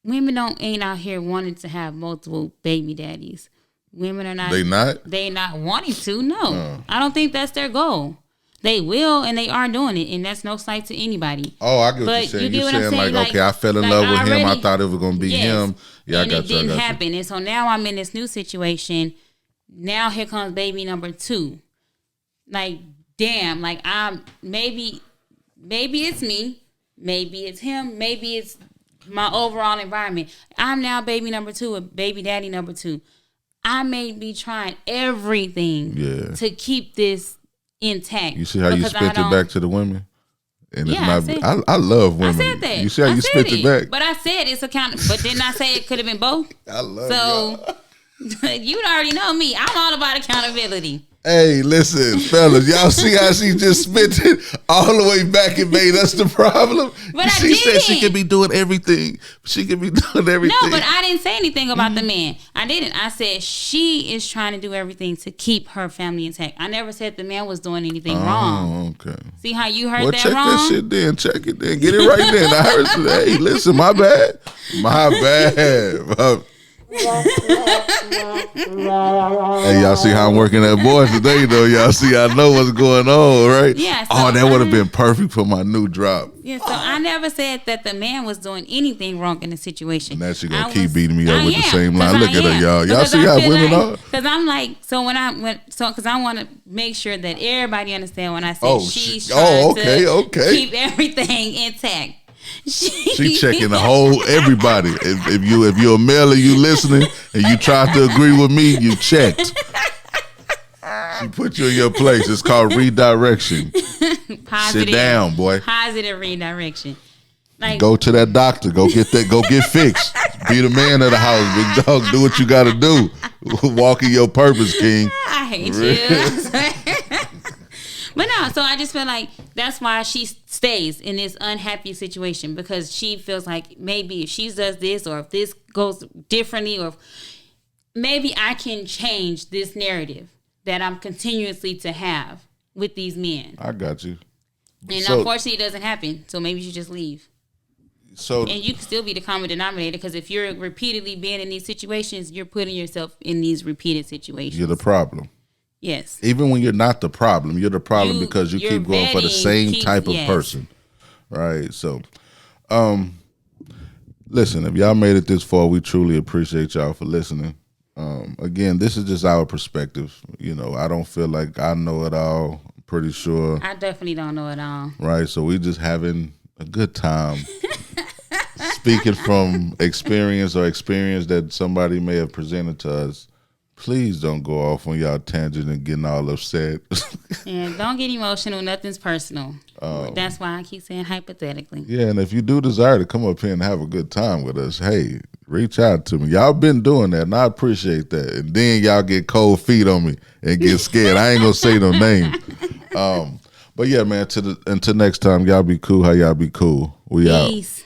Women ain't out here wanting to have multiple baby daddies. Women are not. They not wanting to. No, I don't think that's their goal. They will, and they are doing it, and that's no slight to anybody. Oh, I get what you're saying. You're saying like, okay, I fell in love with him. I thought it was going to be him. Yeah, and it didn't happen. And so now I'm in this new situation. Now here comes baby number 2. Like, damn, like maybe it's me. Maybe it's him. Maybe it's my overall environment. I'm now baby number 2, or baby daddy number 2. I may be trying everything to keep this intact. You see how you spit it back to the women? And it's I love women. I said that. You see how you spit it back? But I said it's accountable. But didn't I say it could have been both? I love you already know me. I'm all about accountability. Hey, listen, fellas, y'all see how she just spit it all the way back and made us the problem? But she said she could be doing everything. She could be doing everything. No, but I didn't say anything about the man. I didn't. I said she is trying to do everything to keep her family intact. I never said the man was doing anything wrong. Okay. See how you heard that check wrong? Check that shit then. Check it then. Get it right then. I heard. Hey, listen, my bad. My bad. Hey, y'all see how I'm working that voice today, though. Y'all see I know what's going on, right? Yeah. So that would have been perfect for my new drop. Yeah, so I never said that the man was doing anything wrong in the situation. And now she gonna keep beating me up with the same line. Look at her, y'all. Y'all see how women are? Because I'm like, because I want to make sure that everybody understand when I say she's trying to keep everything intact. She checking the whole everybody. If you're a male and you listening and you try to agree with me, you checked. She put you in your place. It's called redirection. Sit down, boy. Positive redirection. Like, go to that doctor. Go get that. Go get fixed. Be the man of the house, big dog. Do what you got to do. Walk in your purpose, King. I hate you. But no, so I just feel like that's why she stays in this unhappy situation, because she feels like maybe if she does this, or if this goes differently, or maybe I can change this narrative that I'm continuously to have with these men. I got you. And unfortunately, it doesn't happen. So maybe you should just leave. And you can still be the common denominator, because if you're repeatedly being in these situations, you're putting yourself in these repeated situations. You're the problem. Yes. Even when you're not the problem, you're the problem because you keep going for the same type of person. Right? So, listen, if y'all made it this far, we truly appreciate y'all for listening. Again, this is just our perspective. You know, I don't feel like I know it all. I'm pretty sure. I definitely don't know it all. Right? So we just having a good time. Speaking from experience that somebody may have presented to us. Please don't go off on y'all tangent and getting all upset. And don't get emotional. Nothing's personal. That's why I keep saying hypothetically. Yeah, and if you do desire to come up here and have a good time with us, hey, reach out to me. Y'all been doing that, and I appreciate that. And then y'all get cold feet on me and get scared. I ain't gonna say no name. But yeah, man. Until next time, y'all be cool. How y'all be cool? We out. Peace.